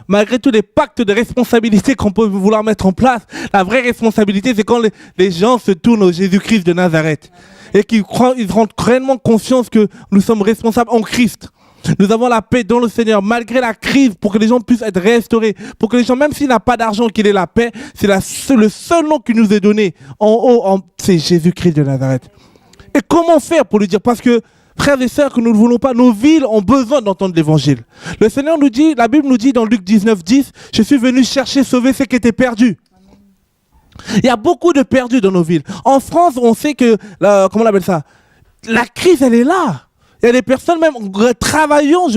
malgré tous les pactes de responsabilité qu'on peut vouloir mettre en place, la vraie responsabilité, c'est quand les gens se tournent au Jésus-Christ de Nazareth et qu'ils rendent réellement conscience que nous sommes responsables en Christ. Nous avons la paix dans le Seigneur, malgré la crise, pour que les gens puissent être restaurés, pour que les gens, même s'il n'a pas d'argent, qu'il ait la paix, c'est le seul nom qui nous est donné en haut, c'est Jésus-Christ de Nazareth. Et comment faire pour lui dire? Parce que frères et sœurs, que nous ne voulons pas, nos villes ont besoin d'entendre l'évangile. Le Seigneur nous dit, la Bible nous dit dans Luc 19:10, je suis venu chercher, sauver ceux qui étaient perdus. Il y a beaucoup de perdus dans nos villes. En France, on sait que, comment on appelle ça? La crise, elle est là. Il y a des personnes même travaillant,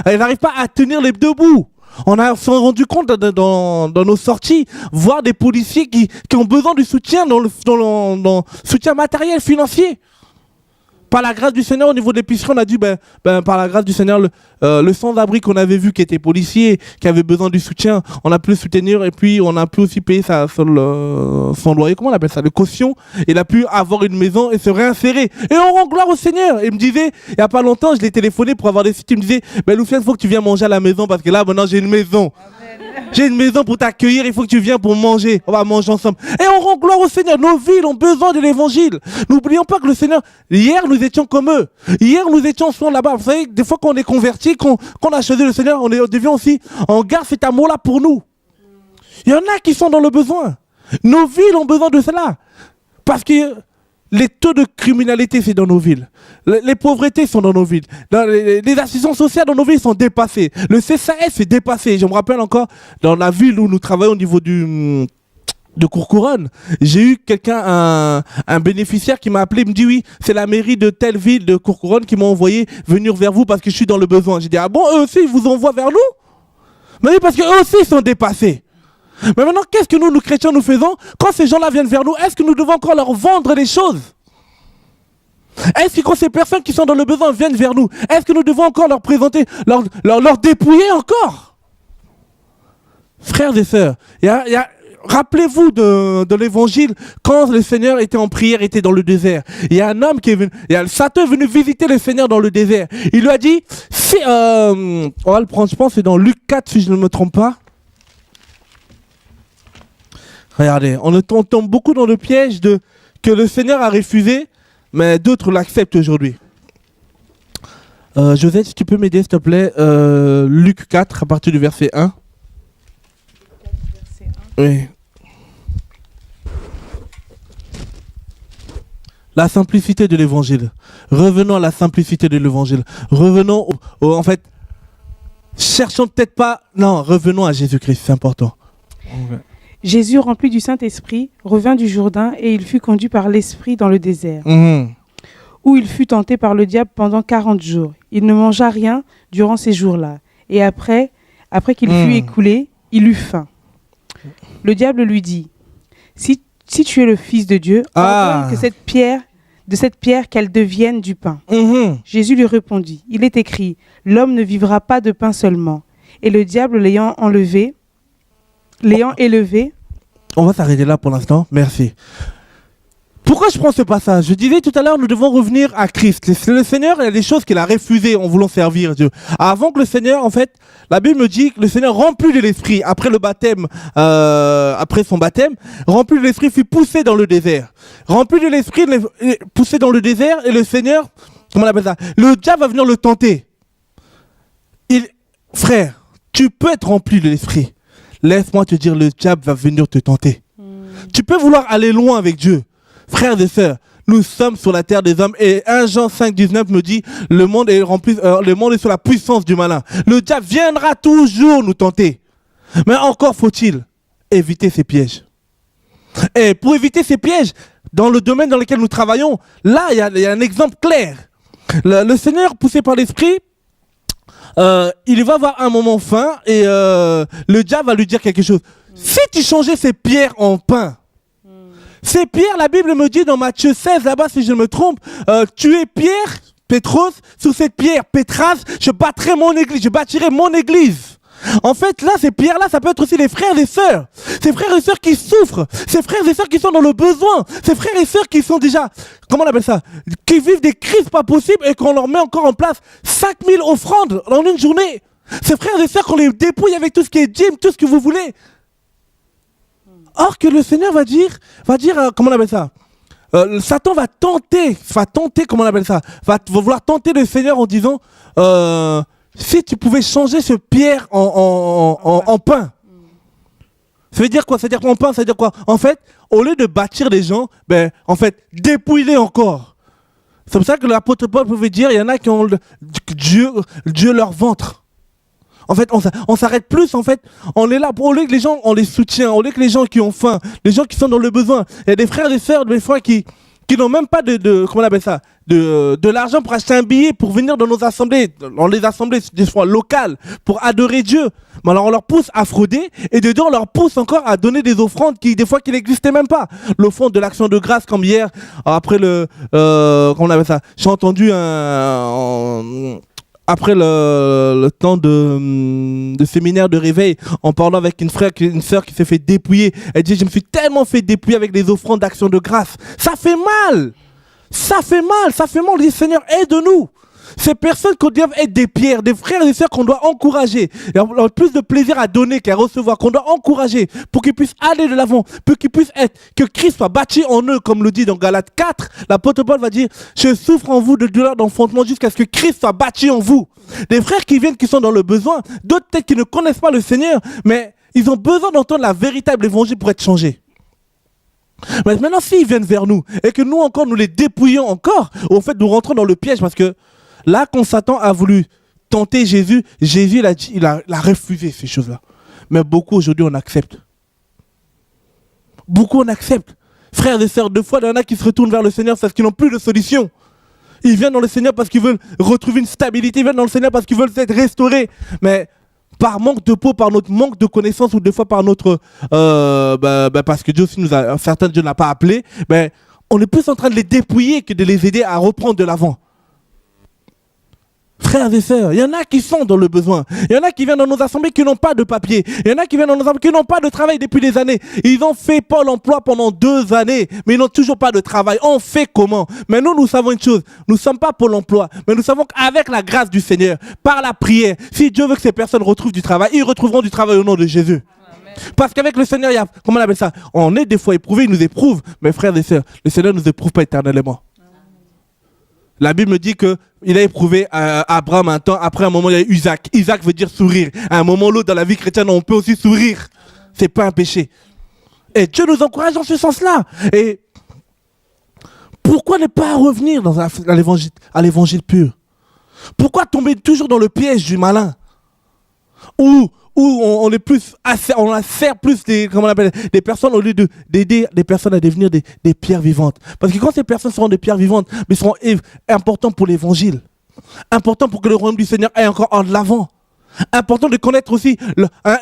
elles n'arrivent pas à tenir les deux bouts. On s'est rendu compte dans nos sorties, voir des policiers qui ont besoin de soutien, dans soutien matériel, financier. Par la grâce du Seigneur, au niveau de l'épicerie, on a dit, par la grâce du Seigneur, le sans-abri qu'on avait vu qui était policier, qui avait besoin du soutien, on a pu le soutenir et puis on a pu aussi payer son loyer, comment on appelle ça, le caution. Il a pu avoir une maison et se réinsérer. Et on rend gloire au Seigneur. Il me disait, il n'y a pas longtemps, je l'ai téléphoné pour avoir des sites. Il me disait, Loufiane, il faut que tu viennes manger à la maison parce que là, maintenant, j'ai une maison. J'ai une maison pour t'accueillir, il faut que tu viennes pour manger. On va manger ensemble. Et on rend gloire au Seigneur. Nos villes ont besoin de l'évangile. N'oublions pas que le Seigneur, hier nous étions comme eux. Hier nous étions souvent là-bas. Vous savez, des fois qu'on est converti, qu'on a choisi le Seigneur, on devient aussi, on garde cet amour-là pour nous. Il y en a qui sont dans le besoin. Nos villes ont besoin de cela. Parce que les taux de criminalité, c'est dans nos villes. Les pauvretés sont dans nos villes. Les assistances sociales dans nos villes sont dépassées. Le CSAS est dépassé. Je me rappelle encore, dans la ville où nous travaillons au niveau de Courcouronnes, j'ai eu quelqu'un, un bénéficiaire qui m'a appelé, il me dit oui, c'est la mairie de telle ville de Courcouronnes qui m'a envoyé venir vers vous parce que je suis dans le besoin. J'ai dit ah bon, eux aussi ils vous envoient vers nous? Mais oui, parce qu'eux aussi ils sont dépassés. Mais maintenant, qu'est-ce que nous chrétiens, nous faisons quand ces gens-là viennent vers nous? Est-ce que nous devons encore leur vendre des choses? Est-ce que quand ces personnes qui sont dans le besoin viennent vers nous, est-ce que nous devons encore leur présenter, leur dépouiller encore? Frères et sœurs, rappelez-vous de l'évangile, quand le Seigneur était en prière, était dans le désert. Il y a un homme qui est venu, Satan est venu visiter le Seigneur dans le désert. Il lui a dit, on va le prendre, je pense, c'est dans Luc 4, si je ne me trompe pas. Regardez, on tombe beaucoup dans le piège que le Seigneur a refusé, mais d'autres l'acceptent aujourd'hui. Josette, si tu peux m'aider, s'il te plaît, Luc 4, à partir du verset 1. Oui. La simplicité de l'évangile. Revenons à la simplicité de l'évangile. Revenons en fait, cherchons peut-être pas... Non, revenons à Jésus-Christ, c'est important. Okay. Jésus, rempli du Saint-Esprit, revint du Jourdain et il fut conduit par l'Esprit dans le désert, où il fut tenté par le diable pendant 40 jours. Il ne mangea rien durant ces jours-là. Et après qu'il fut écoulé, il eut faim. Le diable lui dit, si tu es le Fils de Dieu, ordonne que de cette pierre qu'elle devienne du pain. Jésus lui répondit, il est écrit, l'homme ne vivra pas de pain seulement. Et le diable l'ayant élevé. On va s'arrêter là pour l'instant, merci. Pourquoi je prends ce passage? Je disais tout à l'heure, nous devons revenir à Christ. Le Seigneur, il y a des choses qu'il a refusées en voulant servir Dieu. Avant que le Seigneur, en fait, la Bible me dit que le Seigneur, rempli de l'Esprit, après le baptême, après son baptême, rempli de l'Esprit, fut poussé dans le désert. Rempli de l'Esprit, poussé dans le désert, et le Seigneur, comment on appelle ça? Le diable va venir le tenter. Frère, tu peux être rempli de l'Esprit. Laisse-moi te dire, le diable va venir te tenter. Tu peux vouloir aller loin avec Dieu. Frères et sœurs, nous sommes sur la terre des hommes et 1 Jean 5,19 me dit le monde est sous la puissance du malin. Le diable viendra toujours nous tenter. Mais encore faut-il éviter ces pièges. Et pour éviter ces pièges, dans le domaine dans lequel nous travaillons, là il y a un exemple clair. Le Seigneur, poussé par l'Esprit, il va avoir un moment faim et le diable va lui dire quelque chose. Si tu changeais ces pierres en pain, ces pierres, la Bible me dit dans Matthieu 16, là-bas, si je ne me trompe, tu es Pierre, Pétros, sur cette pierre, Pétras, je bâtirai mon église. En fait, là, ces pierres-là, ça peut être aussi les frères et sœurs. Ces frères et sœurs qui souffrent, ces frères et sœurs qui sont dans le besoin, ces frères et sœurs qui sont déjà, comment on appelle ça, qui vivent des crises pas possibles et qu'on leur met encore en place 5000 offrandes en une journée. Ces frères et sœurs qu'on les dépouille avec tout ce qui est gym, tout ce que vous voulez. Or que le Seigneur va dire, comment on appelle ça, Satan va tenter, comment on appelle ça, va vouloir tenter le Seigneur en disant, si tu pouvais changer ce pierre en pain. Ça veut dire quoi? Ça veut dire qu'en pain, ça veut dire quoi? En fait, au lieu de bâtir les gens, en fait, dépouille-les encore. C'est pour ça que l'apôtre Paul pouvait dire, il y en a qui ont Dieu leur ventre. En fait, on s'arrête plus, en fait, on est là pour, au lieu que les gens, on les soutient, au lieu que les gens qui ont faim, les gens qui sont dans le besoin. Il y a des frères et sœurs, des fois, qui n'ont même pas comment on appelle ça, de l'argent pour acheter un billet pour venir dans nos assemblées, dans les assemblées, des fois locales, pour adorer Dieu. Mais alors on leur pousse à frauder, et dedans on leur pousse encore à donner des offrandes qui n'existaient même pas. L'offrande de l'action de grâce, comme hier, après comment on appelle ça, j'ai entendu après le temps de séminaire de réveil, en parlant avec une sœur qui s'est fait dépouiller, elle dit, je me suis tellement fait dépouiller avec les offrandes d'action de grâce. Ça fait mal. On dit, Seigneur, aide-nous. Ces personnes qu'on doit être des pierres, des frères et des sœurs qu'on doit encourager. Ils ont plus de plaisir à donner qu'à recevoir, qu'on doit encourager pour qu'ils puissent aller de l'avant, pour qu'ils puissent être, que Christ soit bâti en eux, comme le dit dans Galates 4. L'apôtre Paul va dire, je souffre en vous de douleur d'enfantement jusqu'à ce que Christ soit bâti en vous. Des frères qui viennent, qui sont dans le besoin, d'autres peut-être qui ne connaissent pas le Seigneur, mais ils ont besoin d'entendre la véritable évangile pour être changés. Mais maintenant, s'ils viennent vers nous et que nous encore, nous les dépouillons encore, au fait, nous rentrons dans le piège parce que là, quand Satan a voulu tenter Jésus, Jésus il a refusé ces choses-là. Mais beaucoup aujourd'hui, on accepte. Beaucoup, on accepte. Frères et sœurs, 2 fois, il y en a qui se retournent vers le Seigneur parce qu'ils n'ont plus de solution. Ils viennent dans le Seigneur parce qu'ils veulent retrouver une stabilité. Ils viennent dans le Seigneur parce qu'ils veulent être restaurés. Mais par manque de peau, par notre manque de connaissances ou des fois par notre... parce que Dieu aussi certains Dieu n'a pas appelé, on est plus en train de les dépouiller que de les aider à reprendre de l'avant. Frères et sœurs, il y en a qui sont dans le besoin. Il y en a qui viennent dans nos assemblées qui n'ont pas de papier. Il y en a qui viennent dans nos assemblées qui n'ont pas de travail depuis des années. Ils ont fait Pôle emploi pendant 2 années, mais ils n'ont toujours pas de travail. On fait comment? Mais nous savons une chose. Nous ne sommes pas Pôle emploi, mais nous savons qu'avec la grâce du Seigneur, par la prière, si Dieu veut que ces personnes retrouvent du travail, ils retrouveront du travail au nom de Jésus. Parce qu'avec le Seigneur, il y a, comment on appelle ça? On est des fois éprouvé, il nous éprouve. Mais frères et sœurs, le Seigneur ne nous éprouve pas éternellement. La Bible me dit qu'il a éprouvé Abraham un temps, après un moment il y a eu Isaac. Isaac veut dire sourire. À un moment ou l'autre dans la vie chrétienne, on peut aussi sourire. C'est pas un péché. Et Dieu nous encourage dans ce sens-là. Et pourquoi ne pas revenir à l'évangile pur? Pourquoi tomber toujours dans le piège du malin? Où on est plus on sert plus des personnes au lieu d'aider des personnes à devenir des pierres vivantes. Parce que quand ces personnes seront des pierres vivantes, mais seront importantes pour l'évangile, important pour que le royaume du Seigneur aille encore en l'avant. Important de connaître aussi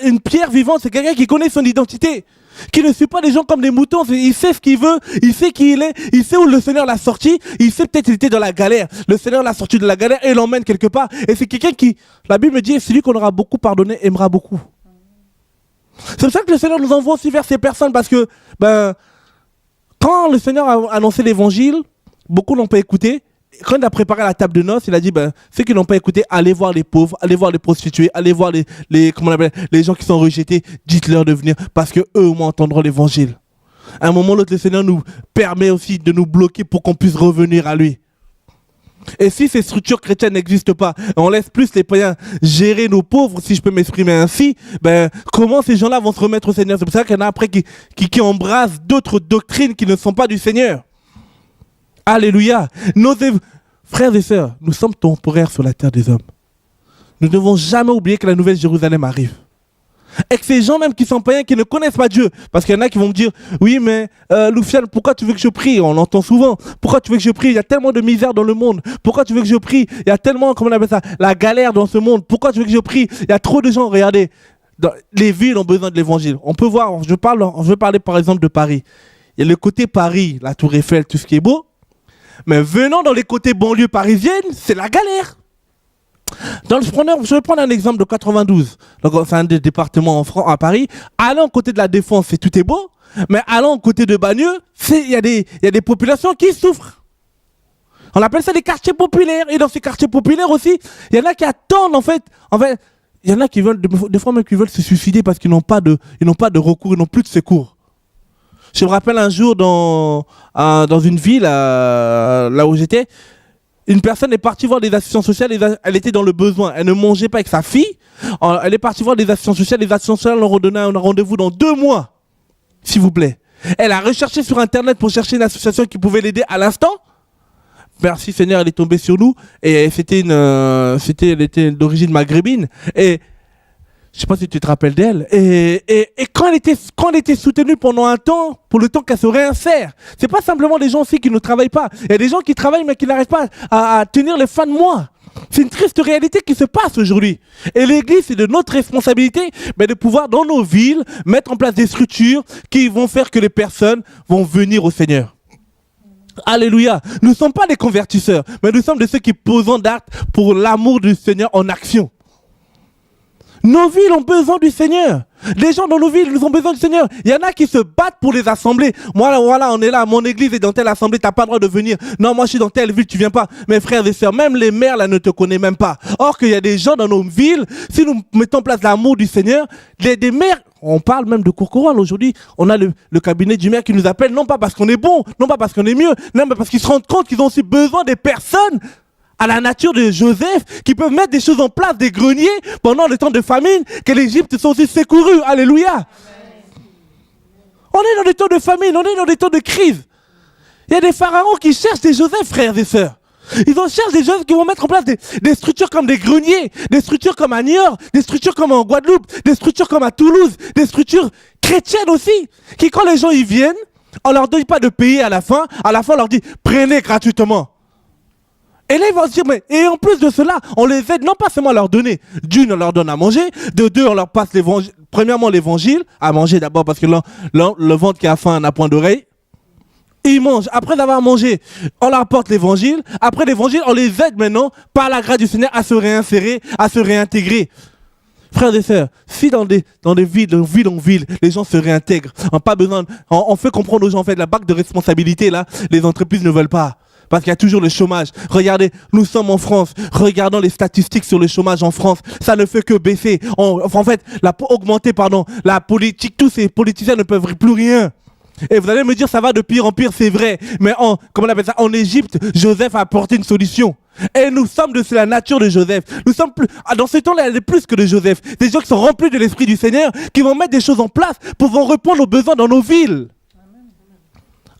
une pierre vivante, c'est quelqu'un qui connaît son identité, qui ne suit pas les gens comme des moutons. Il sait ce qu'il veut, il sait qui il est, il sait où le Seigneur l'a sorti, il sait peut-être qu'il était dans la galère. Le Seigneur l'a sorti de la galère et l'emmène quelque part. Et c'est quelqu'un qui, la Bible me dit, celui qu'on aura beaucoup pardonné aimera beaucoup. C'est pour ça que le Seigneur nous envoie aussi vers ces personnes, parce que quand le Seigneur a annoncé l'évangile, beaucoup n'ont pas écouté. Quand il a préparé la table de noces, il a dit, ceux qui n'ont pas écouté, allez voir les pauvres, allez voir les prostituées, allez voir les gens qui sont rejetés, dites-leur de venir, parce qu'eux au moins entendront l'évangile. À un moment ou l'autre, le Seigneur nous permet aussi de nous bloquer pour qu'on puisse revenir à lui. Et si ces structures chrétiennes n'existent pas, on laisse plus les païens gérer nos pauvres, si je peux m'exprimer ainsi, comment ces gens-là vont se remettre au Seigneur? C'est pour ça qu'il y en a après qui embrassent d'autres doctrines qui ne sont pas du Seigneur. Alléluia. Frères et sœurs, nous sommes temporaires sur la terre des hommes. Nous ne devons jamais oublier que la nouvelle Jérusalem arrive. Et que ces gens même qui sont païens, qui ne connaissent pas Dieu, parce qu'il y en a qui vont me dire, oui mais Loufiane, pourquoi tu veux que je prie? On l'entend souvent. Pourquoi tu veux que je prie? Il y a tellement de misère dans le monde. Pourquoi tu veux que je prie? Il y a tellement, comment on appelle ça, la galère dans ce monde. Pourquoi tu veux que je prie? Il y a trop de gens, regardez, les villes ont besoin de l'évangile. On peut voir, je veux parler par exemple de Paris. Il y a le côté Paris, la Tour Eiffel, tout ce qui est beau. Mais venant dans les côtés banlieues parisiennes, c'est la galère. Je vais prendre un exemple de 92. Donc, c'est un des départements en France, à Paris. Allant côté de la Défense, tout est beau. Mais allant côté de Bagneux, il y a des populations qui souffrent. On appelle ça des quartiers populaires. Et dans ces quartiers populaires aussi, il y en a qui attendent en fait, il y en a qui veulent, des fois même qui veulent se suicider parce qu'ils n'ont pas de recours, ils n'ont plus de secours. Je me rappelle un jour dans une ville, là où j'étais, une personne est partie voir des assistants sociales, elle était dans le besoin, elle ne mangeait pas avec sa fille, elle est partie voir des assistants sociales, les assistants sociales leur ont donné un rendez-vous dans 2 mois, s'il vous plaît. Elle a recherché sur internet pour chercher une association qui pouvait l'aider à l'instant. Merci Seigneur, elle est tombée sur nous, et elle était d'origine maghrébine, et je ne sais pas si tu te rappelles d'elle. Et quand elle était soutenue pendant un temps, pour le temps qu'elle se réinsère, c'est pas simplement des gens aussi qui ne travaillent pas. Il y a des gens qui travaillent mais qui n'arrivent pas à tenir les fins de mois. C'est une triste réalité qui se passe aujourd'hui. Et l'Église, c'est de notre responsabilité de pouvoir, dans nos villes, mettre en place des structures qui vont faire que les personnes vont venir au Seigneur. Alléluia. Nous ne sommes pas des convertisseurs, mais nous sommes de ceux qui posons d'actes pour l'amour du Seigneur en action. Nos villes ont besoin du Seigneur. Les gens dans nos villes, nous ont besoin du Seigneur. Il y en a qui se battent pour les assemblées. Moi, voilà, on est là, mon église est dans telle assemblée, tu n'as pas le droit de venir. Non, moi je suis dans telle ville, tu viens pas. Mes frères et sœurs, même les maires là ne te connaissent même pas. Or qu'il y a des gens dans nos villes, si nous mettons en place l'amour du Seigneur, des maires, on parle même de Courcouronnes aujourd'hui, on a le cabinet du maire qui nous appelle, non pas parce qu'on est bon, non pas parce qu'on est mieux, non mais parce qu'ils se rendent compte qu'ils ont aussi besoin des personnes à la nature de Joseph, qui peuvent mettre des choses en place, des greniers, pendant le temps de famine, que l'Égypte soit aussi secourue. Alléluia. Amen. On est dans des temps de famine, on est dans des temps de crise. Il y a des pharaons qui cherchent des Joseph, frères et sœurs. Ils cherchent des Joseph qui vont mettre en place des structures comme des greniers, des structures comme à Niort, des structures comme en Guadeloupe, des structures comme à Toulouse, des structures chrétiennes aussi, qui quand les gens y viennent, on leur donne pas de payer à la fin on leur dit prenez gratuitement. Et là ils vont se dire, mais et en plus de cela, on les aide non pas seulement à leur donner, d'une on leur donne à manger, de deux on leur passe l'évangile, premièrement l'évangile, à manger d'abord parce que le ventre qui a faim n'a point d'oreille. Ils mangent. Après avoir mangé, on leur apporte l'évangile. Après l'évangile, on les aide maintenant, par la grâce du Seigneur, à se réinsérer, à se réintégrer. Frères et sœurs, si dans des villes, de ville en ville, les gens se réintègrent, on fait comprendre aux gens, en fait, la bague de responsabilité, là, les entreprises ne veulent pas. Parce qu'il y a toujours le chômage. Regardez, nous sommes en France. Regardons les statistiques sur le chômage en France. Ça ne fait que baisser. Augmenter, la politique. Tous ces politiciens ne peuvent plus rien. Et vous allez me dire, ça va de pire en pire, c'est vrai. Mais comment on appelle ça, en Égypte, Joseph a apporté une solution. Et nous sommes de la nature de Joseph. Nous sommes plus, dans ce temps-là, il y a plus que de Joseph. Des gens qui sont remplis de l'Esprit du Seigneur, qui vont mettre des choses en place pour répondre aux besoins dans nos villes.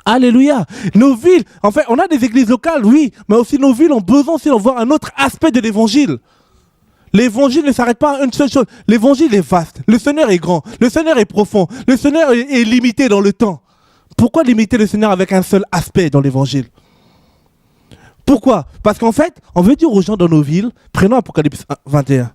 Alléluia. Nos villes, en fait, on a des églises locales, oui, mais aussi nos villes ont besoin aussi de voir un autre aspect de l'évangile. L'évangile ne s'arrête pas à une seule chose. L'évangile est vaste. Le Seigneur est grand. Le Seigneur est profond. Le Seigneur est limité dans le temps. Pourquoi limiter le Seigneur avec un seul aspect dans l'évangile? Pourquoi? Parce qu'en fait, on veut dire aux gens dans nos villes, prenons Apocalypse 21.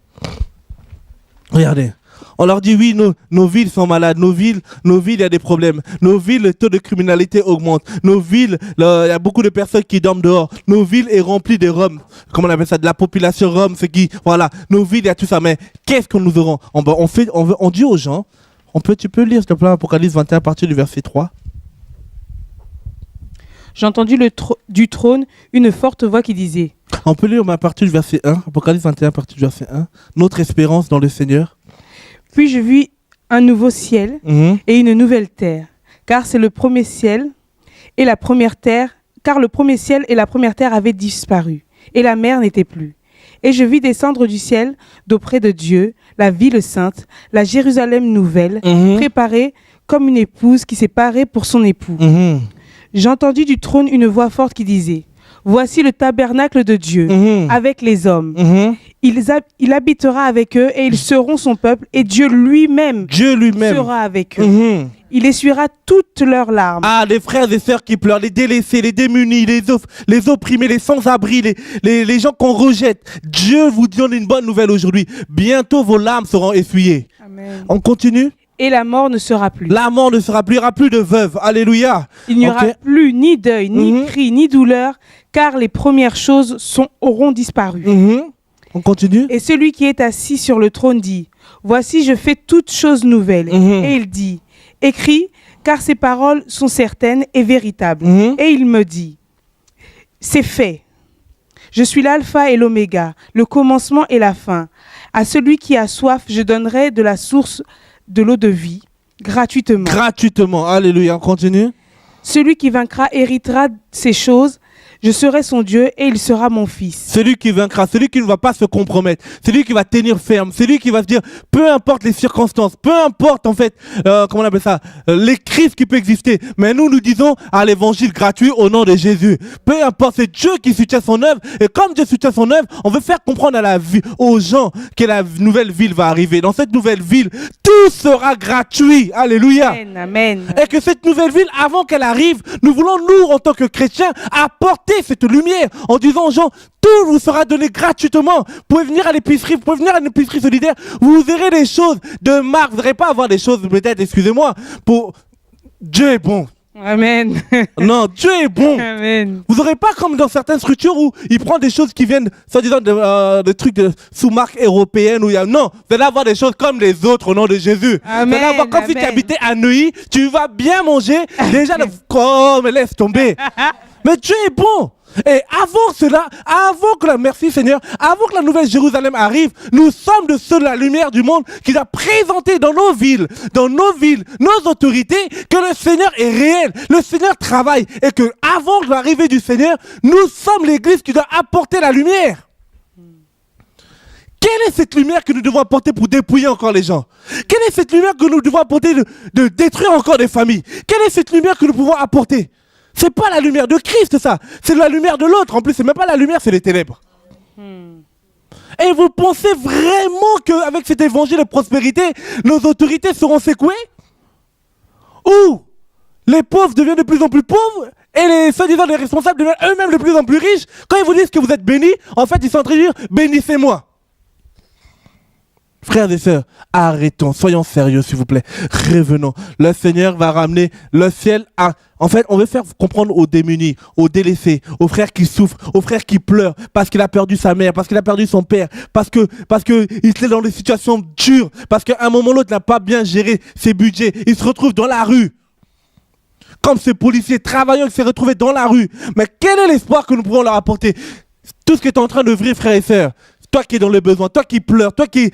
Regardez. On leur dit oui, nos villes sont malades, nos villes, il y a des problèmes. Nos villes, le taux de criminalité augmente. Nos villes, il y a beaucoup de personnes qui dorment dehors. Nos villes est remplies de Roms. Comment on appelle ça? De la population Rome, voilà. Nos villes, il y a tout ça. Mais qu'est-ce que nous aurons? On dit aux gens, tu peux lire, s'il te plaît, Apocalypse 21 à partir du verset 3. J'ai entendu du trône une forte voix qui disait. On peut lire à partir du verset 1, Apocalypse 21 à partir du verset 1. Notre espérance dans le Seigneur. Puis je vis un nouveau ciel et une nouvelle terre, car le premier ciel et la première terre avaient disparu, et la mer n'était plus. Et je vis descendre du ciel, d'auprès de Dieu, la ville sainte, la Jérusalem nouvelle, préparée comme une épouse qui s'est parée pour son époux. J'entendis du trône une voix forte qui disait, « Voici le tabernacle de Dieu, avec les hommes. Il habitera avec eux et ils seront son peuple, et Dieu lui-même sera avec eux. Il essuiera toutes leurs larmes. » Ah, les frères et sœurs qui pleurent, les délaissés, les démunis, les opprimés, les sans-abri, les gens qu'on rejette. Dieu vous donne une bonne nouvelle aujourd'hui. Bientôt, vos larmes seront essuyées. Amen. On continue? Et la mort ne sera plus. La mort ne sera plus, il n'y aura plus de veuves. Alléluia. Il n'y aura plus ni deuil, ni cri, ni douleur, car les premières choses auront disparu. On continue. Et celui qui est assis sur le trône dit, « Voici, je fais toutes choses nouvelles. Et il dit, « Écris, car ces paroles sont certaines et véritables. Et il me dit, « C'est fait. Je suis l'alpha et l'oméga, le commencement et la fin. À celui qui a soif, je donnerai de la source de l'eau de vie, gratuitement. » Gratuitement, alléluia, on continue. Celui qui vaincra héritera ces choses, je serai son Dieu et il sera mon fils. Celui qui vaincra, celui qui ne va pas se compromettre, celui qui va tenir ferme, celui qui va se dire, peu importe les circonstances, peu importe en fait, comment on appelle ça, les crises qui peuvent exister, mais nous disons à l'évangile gratuit au nom de Jésus. Peu importe, c'est Dieu qui soutient son œuvre, et comme Dieu soutient son œuvre, on veut faire comprendre aux gens que la nouvelle ville va arriver. Dans cette nouvelle ville, tout sera gratuit. Alléluia. Amen, amen. Et que cette nouvelle ville, avant qu'elle arrive, nous voulons, nous, en tant que chrétiens, apporter cette lumière en disant aux gens, tout vous sera donné gratuitement. Vous pouvez venir à l'épicerie, vous pouvez venir à une épicerie solidaire, vous verrez des choses de marque, vous n'allez pas avoir des choses peut-être, excusez-moi, Dieu est bon. Amen. Non, Dieu est bon. Amen. Vous n'aurez pas comme dans certaines structures où il prend des choses qui viennent, soi-disant, de trucs sous marque européenne. Non, vous allez avoir des choses comme les autres au nom de Jésus. Amen. Vous allez avoir, comme si tu habitais à Neuilly, tu vas bien manger. Déjà, mais laisse tomber. Mais Dieu est bon. Et avant cela, merci Seigneur, avant que la nouvelle Jérusalem arrive, nous sommes de ceux de la lumière du monde qui doit présenter dans nos villes, nos autorités, que le Seigneur est réel, le Seigneur travaille, et que avant l'arrivée du Seigneur, nous sommes l'église qui doit apporter la lumière. Quelle est cette lumière que nous devons apporter pour dépouiller encore les gens? Quelle est cette lumière que nous devons apporter de détruire encore des familles? Quelle est cette lumière que nous pouvons apporter? C'est pas la lumière de Christ, ça. C'est la lumière de l'autre. En plus, c'est même pas la lumière, c'est les ténèbres. Et vous pensez vraiment qu'avec cet évangile de prospérité, nos autorités seront secouées? Ou les pauvres deviennent de plus en plus pauvres et les soi-disant les responsables deviennent eux-mêmes de plus en plus riches? Quand ils vous disent que vous êtes bénis, en fait, ils sont en train de dire « bénissez-moi ». Frères et sœurs, arrêtons, soyons sérieux s'il vous plaît, revenons. Le Seigneur va ramener le ciel à... En fait, on veut faire comprendre aux démunis, aux délaissés, aux frères qui souffrent, aux frères qui pleurent parce qu'il a perdu sa mère, parce qu'il a perdu son père, parce que il est dans des situations dures, parce qu'à un moment ou l'autre, il n'a pas bien géré ses budgets, il se retrouve dans la rue. Comme ce policier travaillant qui s'est retrouvé dans la rue. Mais quel est l'espoir que nous pouvons leur apporter? Tout ce que tu es en train de vivre, frères et sœurs, toi qui es dans le besoin, toi qui pleures, toi qui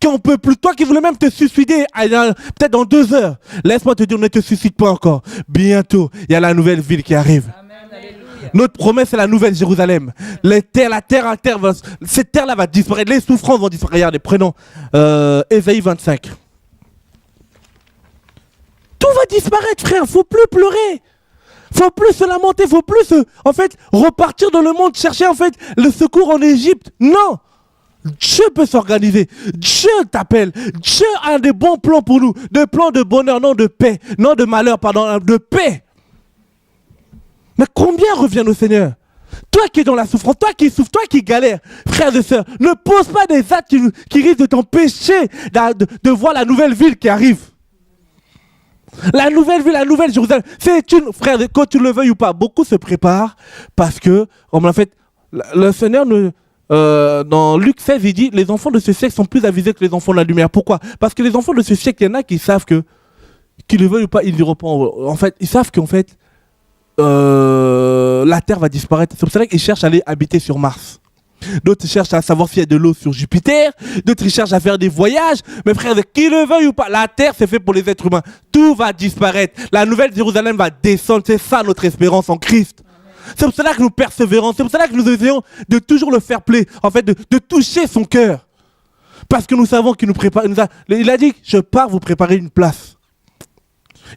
en peut plus, toi qui voulais même te suicider peut-être dans 2 heures, laisse-moi te dire, ne te suicide pas encore. Bientôt, il y a la nouvelle ville qui arrive. Amen, notre promesse, c'est la nouvelle Jérusalem. Cette terre-là va disparaître, les souffrances vont disparaître. Regardez, prenons Ésaïe 25. Tout va disparaître, frère, faut plus pleurer. Faut plus se lamenter, faut plus repartir dans le monde, chercher le secours en Égypte. Non, Dieu peut s'organiser. Dieu t'appelle. Dieu a des bons plans pour nous, des plans de bonheur, non de paix, non de malheur, pardon, de paix. Mais combien revient au Seigneur? Toi qui es dans la souffrance, toi qui souffres, toi qui galères, frères et sœurs, ne pose pas des actes qui risquent de t'empêcher de voir la nouvelle ville qui arrive. La nouvelle ville, la nouvelle Jérusalem, c'est une, frère, quand tu le veuilles ou pas, beaucoup se préparent parce que, le Seigneur, dans Luc 16, il dit, les enfants de ce siècle sont plus avisés que les enfants de la lumière. Pourquoi? Parce que les enfants de ce siècle, il y en a qui savent que, qu'ils le veuillent ou pas, ils diront pas. En fait, ils savent qu'en fait, la Terre va disparaître. C'est pour ça qu'ils cherchent à aller habiter sur Mars. D'autres cherchent à savoir s'il y a de l'eau sur Jupiter. D'autres cherchent à faire des voyages. Mais frère, qui le veuille ou pas, la terre c'est fait pour les êtres humains. Tout va disparaître. La nouvelle Jérusalem va descendre. C'est ça notre espérance en Christ. C'est pour cela que nous persévérons. C'est pour cela que nous essayons de toujours le faire plaisir. En fait, de toucher son cœur. Parce que nous savons qu'il nous prépare. Il a dit, je pars vous préparer une place.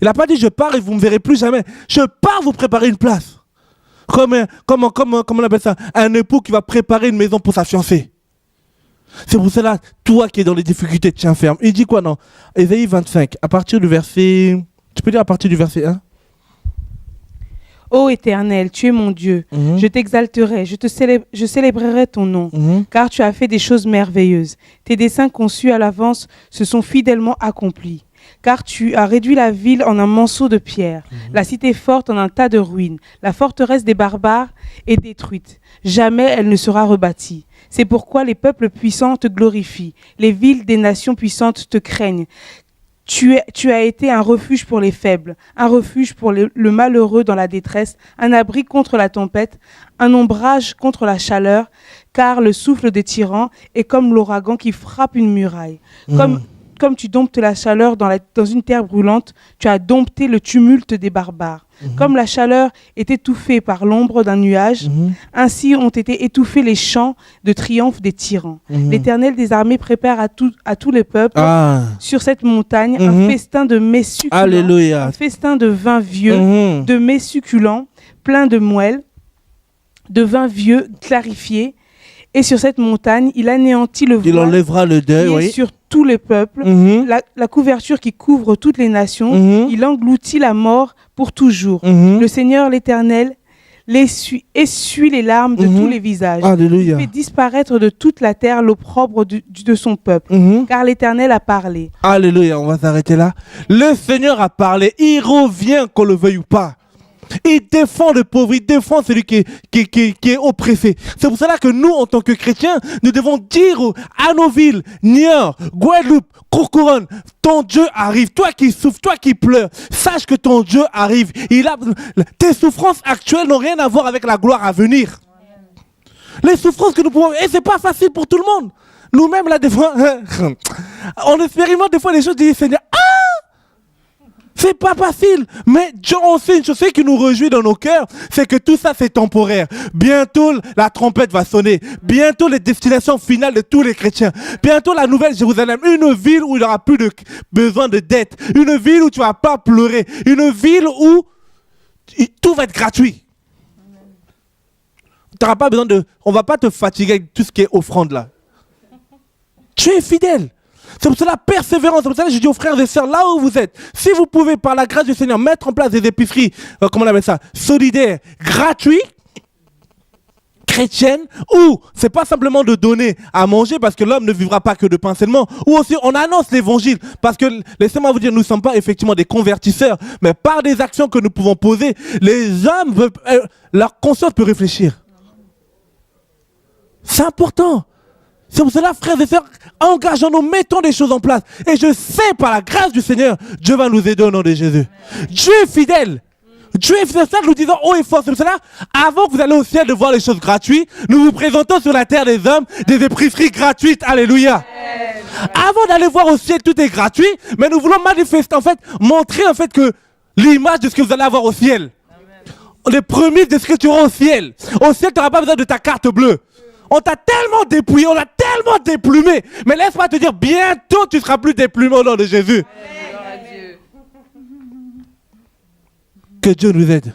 Il n'a pas dit, je pars et vous ne me verrez plus jamais. Je pars vous préparer une place. Comment on appelle ça? Un époux qui va préparer une maison pour sa fiancée. C'est pour cela, toi qui es dans les difficultés, tiens ferme. Il dit quoi, non? Ésaïe 25, à partir du verset... Tu peux dire à partir du verset 1? Ô Éternel, tu es mon Dieu. Je t'exalterai, je célébrerai ton nom, car tu as fait des choses merveilleuses. Tes desseins conçus à l'avance se sont fidèlement accomplis. Car tu as réduit la ville en un monceau de pierre, la cité forte en un tas de ruines. La forteresse des barbares est détruite. Jamais elle ne sera rebâtie. C'est pourquoi les peuples puissants te glorifient. Les villes des nations puissantes te craignent. Tu as été un refuge pour les faibles, un refuge pour le malheureux dans la détresse, un abri contre la tempête, un ombrage contre la chaleur, car le souffle des tyrans est comme l'ouragan qui frappe une muraille. Comme tu domptes la chaleur dans une terre brûlante, tu as dompté le tumulte des barbares. Comme la chaleur est étouffée par l'ombre d'un nuage, ainsi ont été étouffés les chants de triomphe des tyrans. L'Éternel des armées prépare à tous les peuples sur cette montagne un festin de mets succulents, un festin de vin vieux, de mets succulents, plein de moelle, de vin vieux clarifié. Et sur cette montagne, il anéantit le voile. Il enlèvera le deuil, sur tous les peuples, la couverture qui couvre toutes les nations. Il engloutit la mort pour toujours. Le Seigneur, l'Éternel, essuie les larmes de tous les visages. Alléluia. Il fait disparaître de toute la terre l'opprobre de son peuple. Car l'Éternel a parlé. Alléluia, on va s'arrêter là. Le Seigneur a parlé. Il revient qu'on le veuille ou pas. Il défend le pauvre, il défend celui qui est oppressé. C'est pour cela que nous, en tant que chrétiens, nous devons dire à nos villes, Niort, Guadeloupe, Courcouronne, ton Dieu arrive. Toi qui souffres, toi qui pleures, sache que ton Dieu arrive. Tes souffrances actuelles n'ont rien à voir avec la gloire à venir. Les souffrances que nous pouvons... Et c'est pas facile pour tout le monde. Nous-mêmes, là, des fois, on expérimente des fois des choses, dit Seigneur, C'est pas facile, mais Dieu, on sait une chose qui nous réjouit dans nos cœurs, c'est que tout ça c'est temporaire. Bientôt la trompette va sonner, bientôt les destinations finales de tous les chrétiens, bientôt la nouvelle Jérusalem, une ville où il n'y aura plus de besoin de dettes, une ville où tu vas pas pleurer, une ville où tout va être gratuit. Tu n'auras pas besoin on va pas te fatiguer avec tout ce qui est offrande là. Tu es fidèle. C'est pour cela, persévérance. C'est pour cela que je dis aux frères et sœurs, là où vous êtes, si vous pouvez, par la grâce du Seigneur, mettre en place des épiceries, comment on appelle ça, solidaires, gratuits, chrétiennes, où c'est pas simplement de donner à manger, parce que l'homme ne vivra pas que de pain seulement, ou aussi on annonce l'évangile, parce que, laissez-moi vous dire, nous ne sommes pas effectivement des convertisseurs, mais par des actions que nous pouvons poser, les hommes, leur conscience peut réfléchir. C'est important. C'est pour cela, frères et sœurs, engageons-nous, mettons des choses en place. Et je sais, par la grâce du Seigneur, Dieu va nous aider au nom de Jésus. Dieu est fidèle. Dieu est fidèle. C'est ça que nous disons haut et fort. C'est pour cela, avant que vous allez au ciel de voir les choses gratuites, nous vous présentons sur la terre des hommes des épiceries gratuites. Alléluia. Avant d'aller voir au ciel, tout est gratuit, mais nous voulons manifester, en fait, montrer en fait que l'image de ce que vous allez avoir au ciel. Les prémices de ce que tu auras au ciel. Au ciel, tu n'auras pas besoin de ta carte bleue. On t'a tellement dépouillé, on t'a tellement déplumé. Mais laisse-moi te dire, bientôt tu ne seras plus déplumé au nom de Jésus. Amen. Que Dieu nous aide.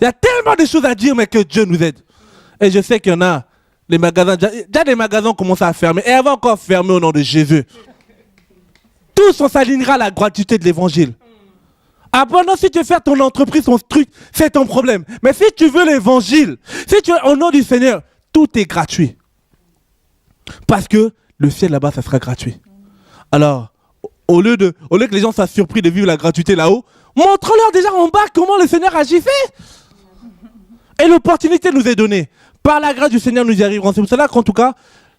Il y a tellement de choses à dire, mais que Dieu nous aide. Et je sais qu'il y en a, les magasins, déjà des magasins commencent à fermer. Et elles vont encore fermer au nom de Jésus. Tous, on s'alignera à la gratuité de l'évangile. Abandonne, si tu veux faire ton entreprise, ton truc, c'est ton problème. Mais si tu veux l'évangile, si tu veux au nom du Seigneur, tout est gratuit. Parce que le ciel là-bas, ça sera gratuit. Alors, au lieu que les gens soient surpris de vivre la gratuité là-haut, montre-leur déjà en bas comment le Seigneur agissait. Et l'opportunité nous est donnée. Par la grâce du Seigneur, nous y arriverons. C'est pour cela qu'en tout cas,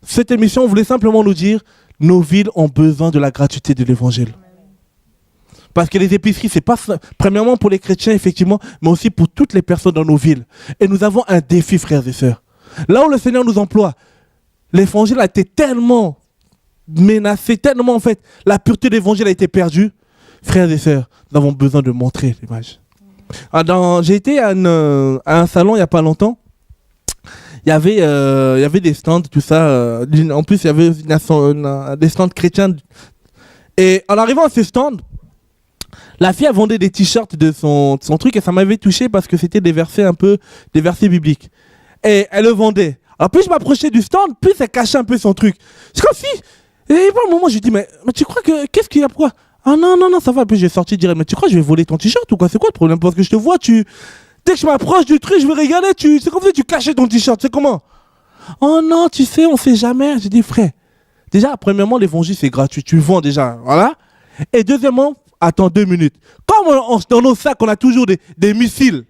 cette émission voulait simplement nous dire, nos villes ont besoin de la gratuité de l'évangile. Parce que les épiceries, c'est pas premièrement pour les chrétiens, effectivement, mais aussi pour toutes les personnes dans nos villes. Et nous avons un défi, frères et sœurs. Là où le Seigneur nous emploie, l'évangile a été tellement menacé, tellement en fait, la pureté de l'évangile a été perdue. Frères et sœurs, nous avons besoin de montrer l'image. J'ai été à un salon il n'y a pas longtemps. Il y avait des stands, tout ça. En plus, il y avait des stands chrétiens. Et en arrivant à ces stands, la fille a vendu des t-shirts de son truc et ça m'avait touché parce que c'était des versets bibliques. Et elle le vendait. Alors plus je m'approchais du stand, plus elle cachait un peu son truc. C'est comme si... Et à un moment, je lui dis, mais tu crois que... Qu'est-ce qu'il y a, pourquoi? Ah non, ça va. Puis j'ai sorti direct. Mais tu crois que je vais voler ton t-shirt ou quoi? C'est quoi le problème? Parce que je te vois, dès que je m'approche du truc, je vais regarder, c'est comme si tu cachais ton t-shirt. C'est comment? Oh non, tu sais, on sait jamais. J'ai dit, frère, déjà, premièrement, l'évangile, c'est gratuit. Tu le vends déjà, voilà. Et deuxièmement, attends 2 minutes. Comme dans nos sacs, on a toujours des missiles.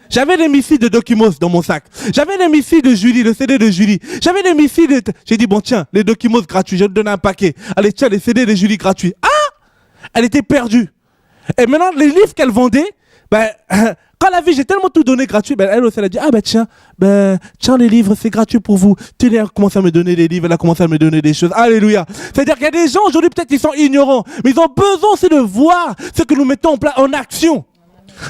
J'avais des missiles de Documos dans mon sac. J'avais des missiles de Julie, le CD de Julie. J'avais des missiles de... J'ai dit, bon tiens, les Documos gratuits, je vais te donner un paquet. Allez, tiens, les CD de Julie gratuits. Ah! Elle était perdue. Et maintenant, les livres qu'elle vendait, quand la vie, j'ai tellement tout donné gratuit, elle aussi, elle a dit, ah tiens, les livres, c'est gratuit pour vous. Elle a commencé à me donner des livres, elle a commencé à me donner des choses. Alléluia. C'est-à-dire qu'il y a des gens aujourd'hui, peut-être ils sont ignorants, mais ils ont besoin aussi de voir ce que nous mettons en place en action.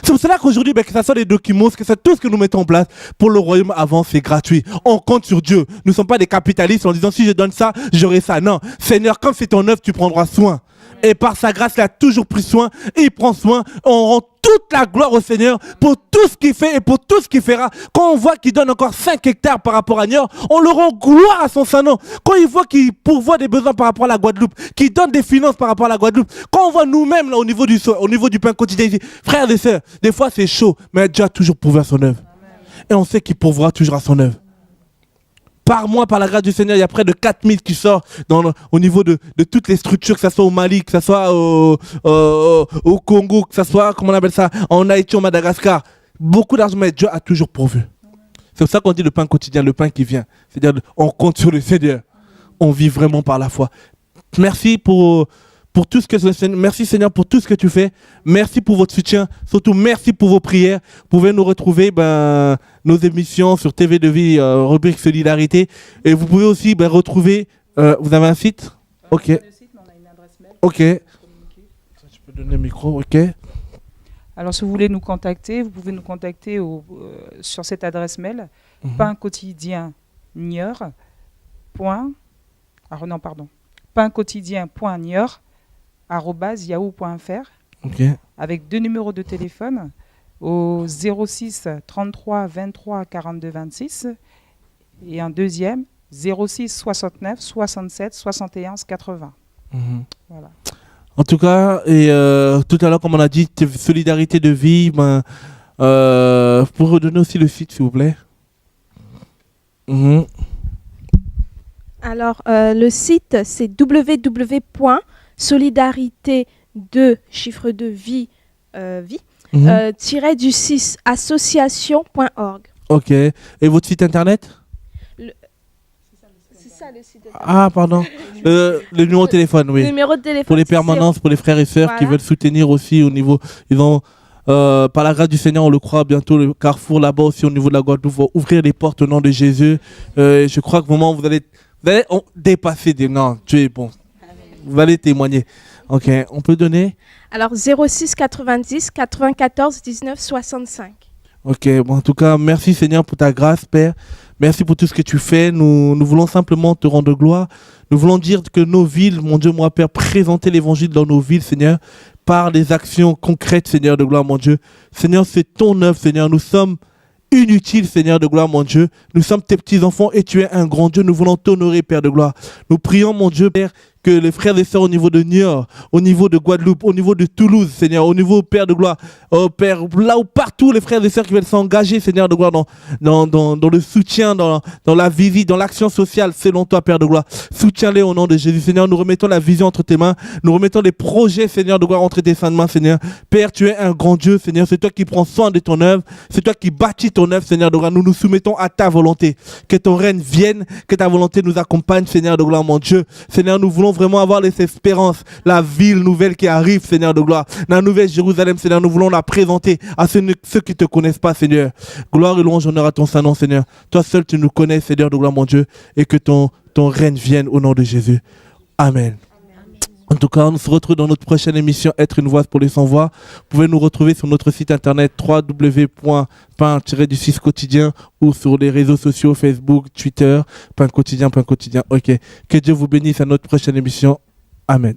C'est pour cela qu'aujourd'hui, que ce soit des documents, que ce soit tout ce que nous mettons en place pour le royaume avant, c'est gratuit. On compte sur Dieu. Nous ne sommes pas des capitalistes en disant si je donne ça, j'aurai ça. Non, Seigneur, comme c'est ton œuvre, tu prendras soin. Et par sa grâce, il a toujours pris soin et il prend soin. On rend toute la gloire au Seigneur pour tout ce qu'il fait et pour tout ce qu'il fera. Quand on voit qu'il donne encore 5 hectares par rapport à Niort, on le rend gloire à son Saint-Nom. Quand il voit qu'il pourvoit des besoins par rapport à la Guadeloupe, qu'il donne des finances par rapport à la Guadeloupe, quand on voit nous-mêmes là, au niveau du pain quotidien, ici, frères et sœurs, des fois c'est chaud, mais Dieu a toujours pourvu à son œuvre. Et on sait qu'il pourvoira toujours à son œuvre. Par mois, par la grâce du Seigneur, il y a près de 4000 qui sortent au niveau de toutes les structures, que ce soit au Mali, que ce soit au Congo, que ce soit, comment on appelle ça, en Haïti, au Madagascar. Beaucoup d'argent, mais Dieu a toujours pourvu. C'est pour ça qu'on dit le pain quotidien, le pain qui vient. C'est-à-dire, on compte sur le Seigneur. On vit vraiment par la foi. Merci pour tout ce que merci Seigneur pour tout ce que tu fais. Merci pour votre soutien. Surtout merci pour vos prières. Vous pouvez nous retrouver nos émissions sur TV de Vie, rubrique Solidarité. Et vous pouvez aussi retrouver. Vous avez un site? Ok. Le site, mais on a une adresse mail. Ok. Tu peux donner le micro, ok. Alors, si vous voulez nous contacter, vous pouvez nous contacter sur cette adresse mail, painquotidien.nieur@yahoo.fr, avec 2 numéros de téléphone au 06 33 23 42 26 et un deuxième 06 69 67 71 80. Voilà. En tout cas, et tout à l'heure, comme on a dit, solidarité de vie, pour redonner aussi le site, s'il vous plaît. Alors, le site, c'est www.solidarité2-vie-du-6 association.org. Ok. Et votre site internet? C'est ça le site. Ah, pardon. Le numéro de téléphone, oui. Le numéro de téléphone. Pour les permanences, pour les frères et sœurs qui veulent soutenir aussi au niveau. Ils ont, par la grâce du Seigneur, on le croit, bientôt le Carrefour là-bas aussi au niveau de la Guadeloupe va ouvrir les portes au nom de Jésus. Je crois que vraiment vous allez dépasser des. Non, tu es bon. Vous allez témoigner. Ok, on peut donner? Alors 06 90 94 19 65. Ok, bon, en tout cas, merci Seigneur pour ta grâce, Père. Merci pour tout ce que tu fais. Nous voulons simplement te rendre gloire. Nous voulons dire que nos villes, mon Dieu, mon Père, présenter l'évangile dans nos villes, Seigneur, par des actions concrètes, Seigneur de gloire, mon Dieu. Seigneur, c'est ton œuvre, Seigneur. Nous sommes inutiles, Seigneur de gloire, mon Dieu. Nous sommes tes petits-enfants et tu es un grand Dieu. Nous voulons t'honorer, Père de gloire. Nous prions, mon Dieu, Père, que les frères et sœurs au niveau de Niort, au niveau de Guadeloupe, au niveau de Toulouse, Seigneur, au niveau, Père de gloire, Père, là où partout les frères et sœurs qui veulent s'engager, Seigneur de gloire, dans le soutien, dans la visite, dans l'action sociale, selon toi, Père de gloire. Soutiens-les au nom de Jésus, Seigneur. Nous remettons la vision entre tes mains. Nous remettons les projets, Seigneur de gloire, entre tes saintes mains, Seigneur. Père, tu es un grand Dieu, Seigneur. C'est toi qui prends soin de ton œuvre. C'est toi qui bâtis ton œuvre, Seigneur de gloire. Nous nous soumettons à ta volonté. Que ton règne vienne, que ta volonté nous accompagne, Seigneur de gloire, mon Dieu. Seigneur, nous voulons vraiment avoir les espérances, la ville nouvelle qui arrive, Seigneur de gloire. La nouvelle Jérusalem, Seigneur, nous voulons la présenter à ceux qui ne te connaissent pas, Seigneur. Gloire et louange, honneur à ton Saint-Nom, Seigneur. Toi seul, tu nous connais, Seigneur de gloire, mon Dieu, et que ton règne vienne au nom de Jésus. Amen. En tout cas, on se retrouve dans notre prochaine émission Être une voix pour les sans-voix. Vous pouvez nous retrouver sur notre site internet www.pain-du6quotidien ou sur les réseaux sociaux Facebook, Twitter, pain quotidien. Ok. Que Dieu vous bénisse à notre prochaine émission. Amen.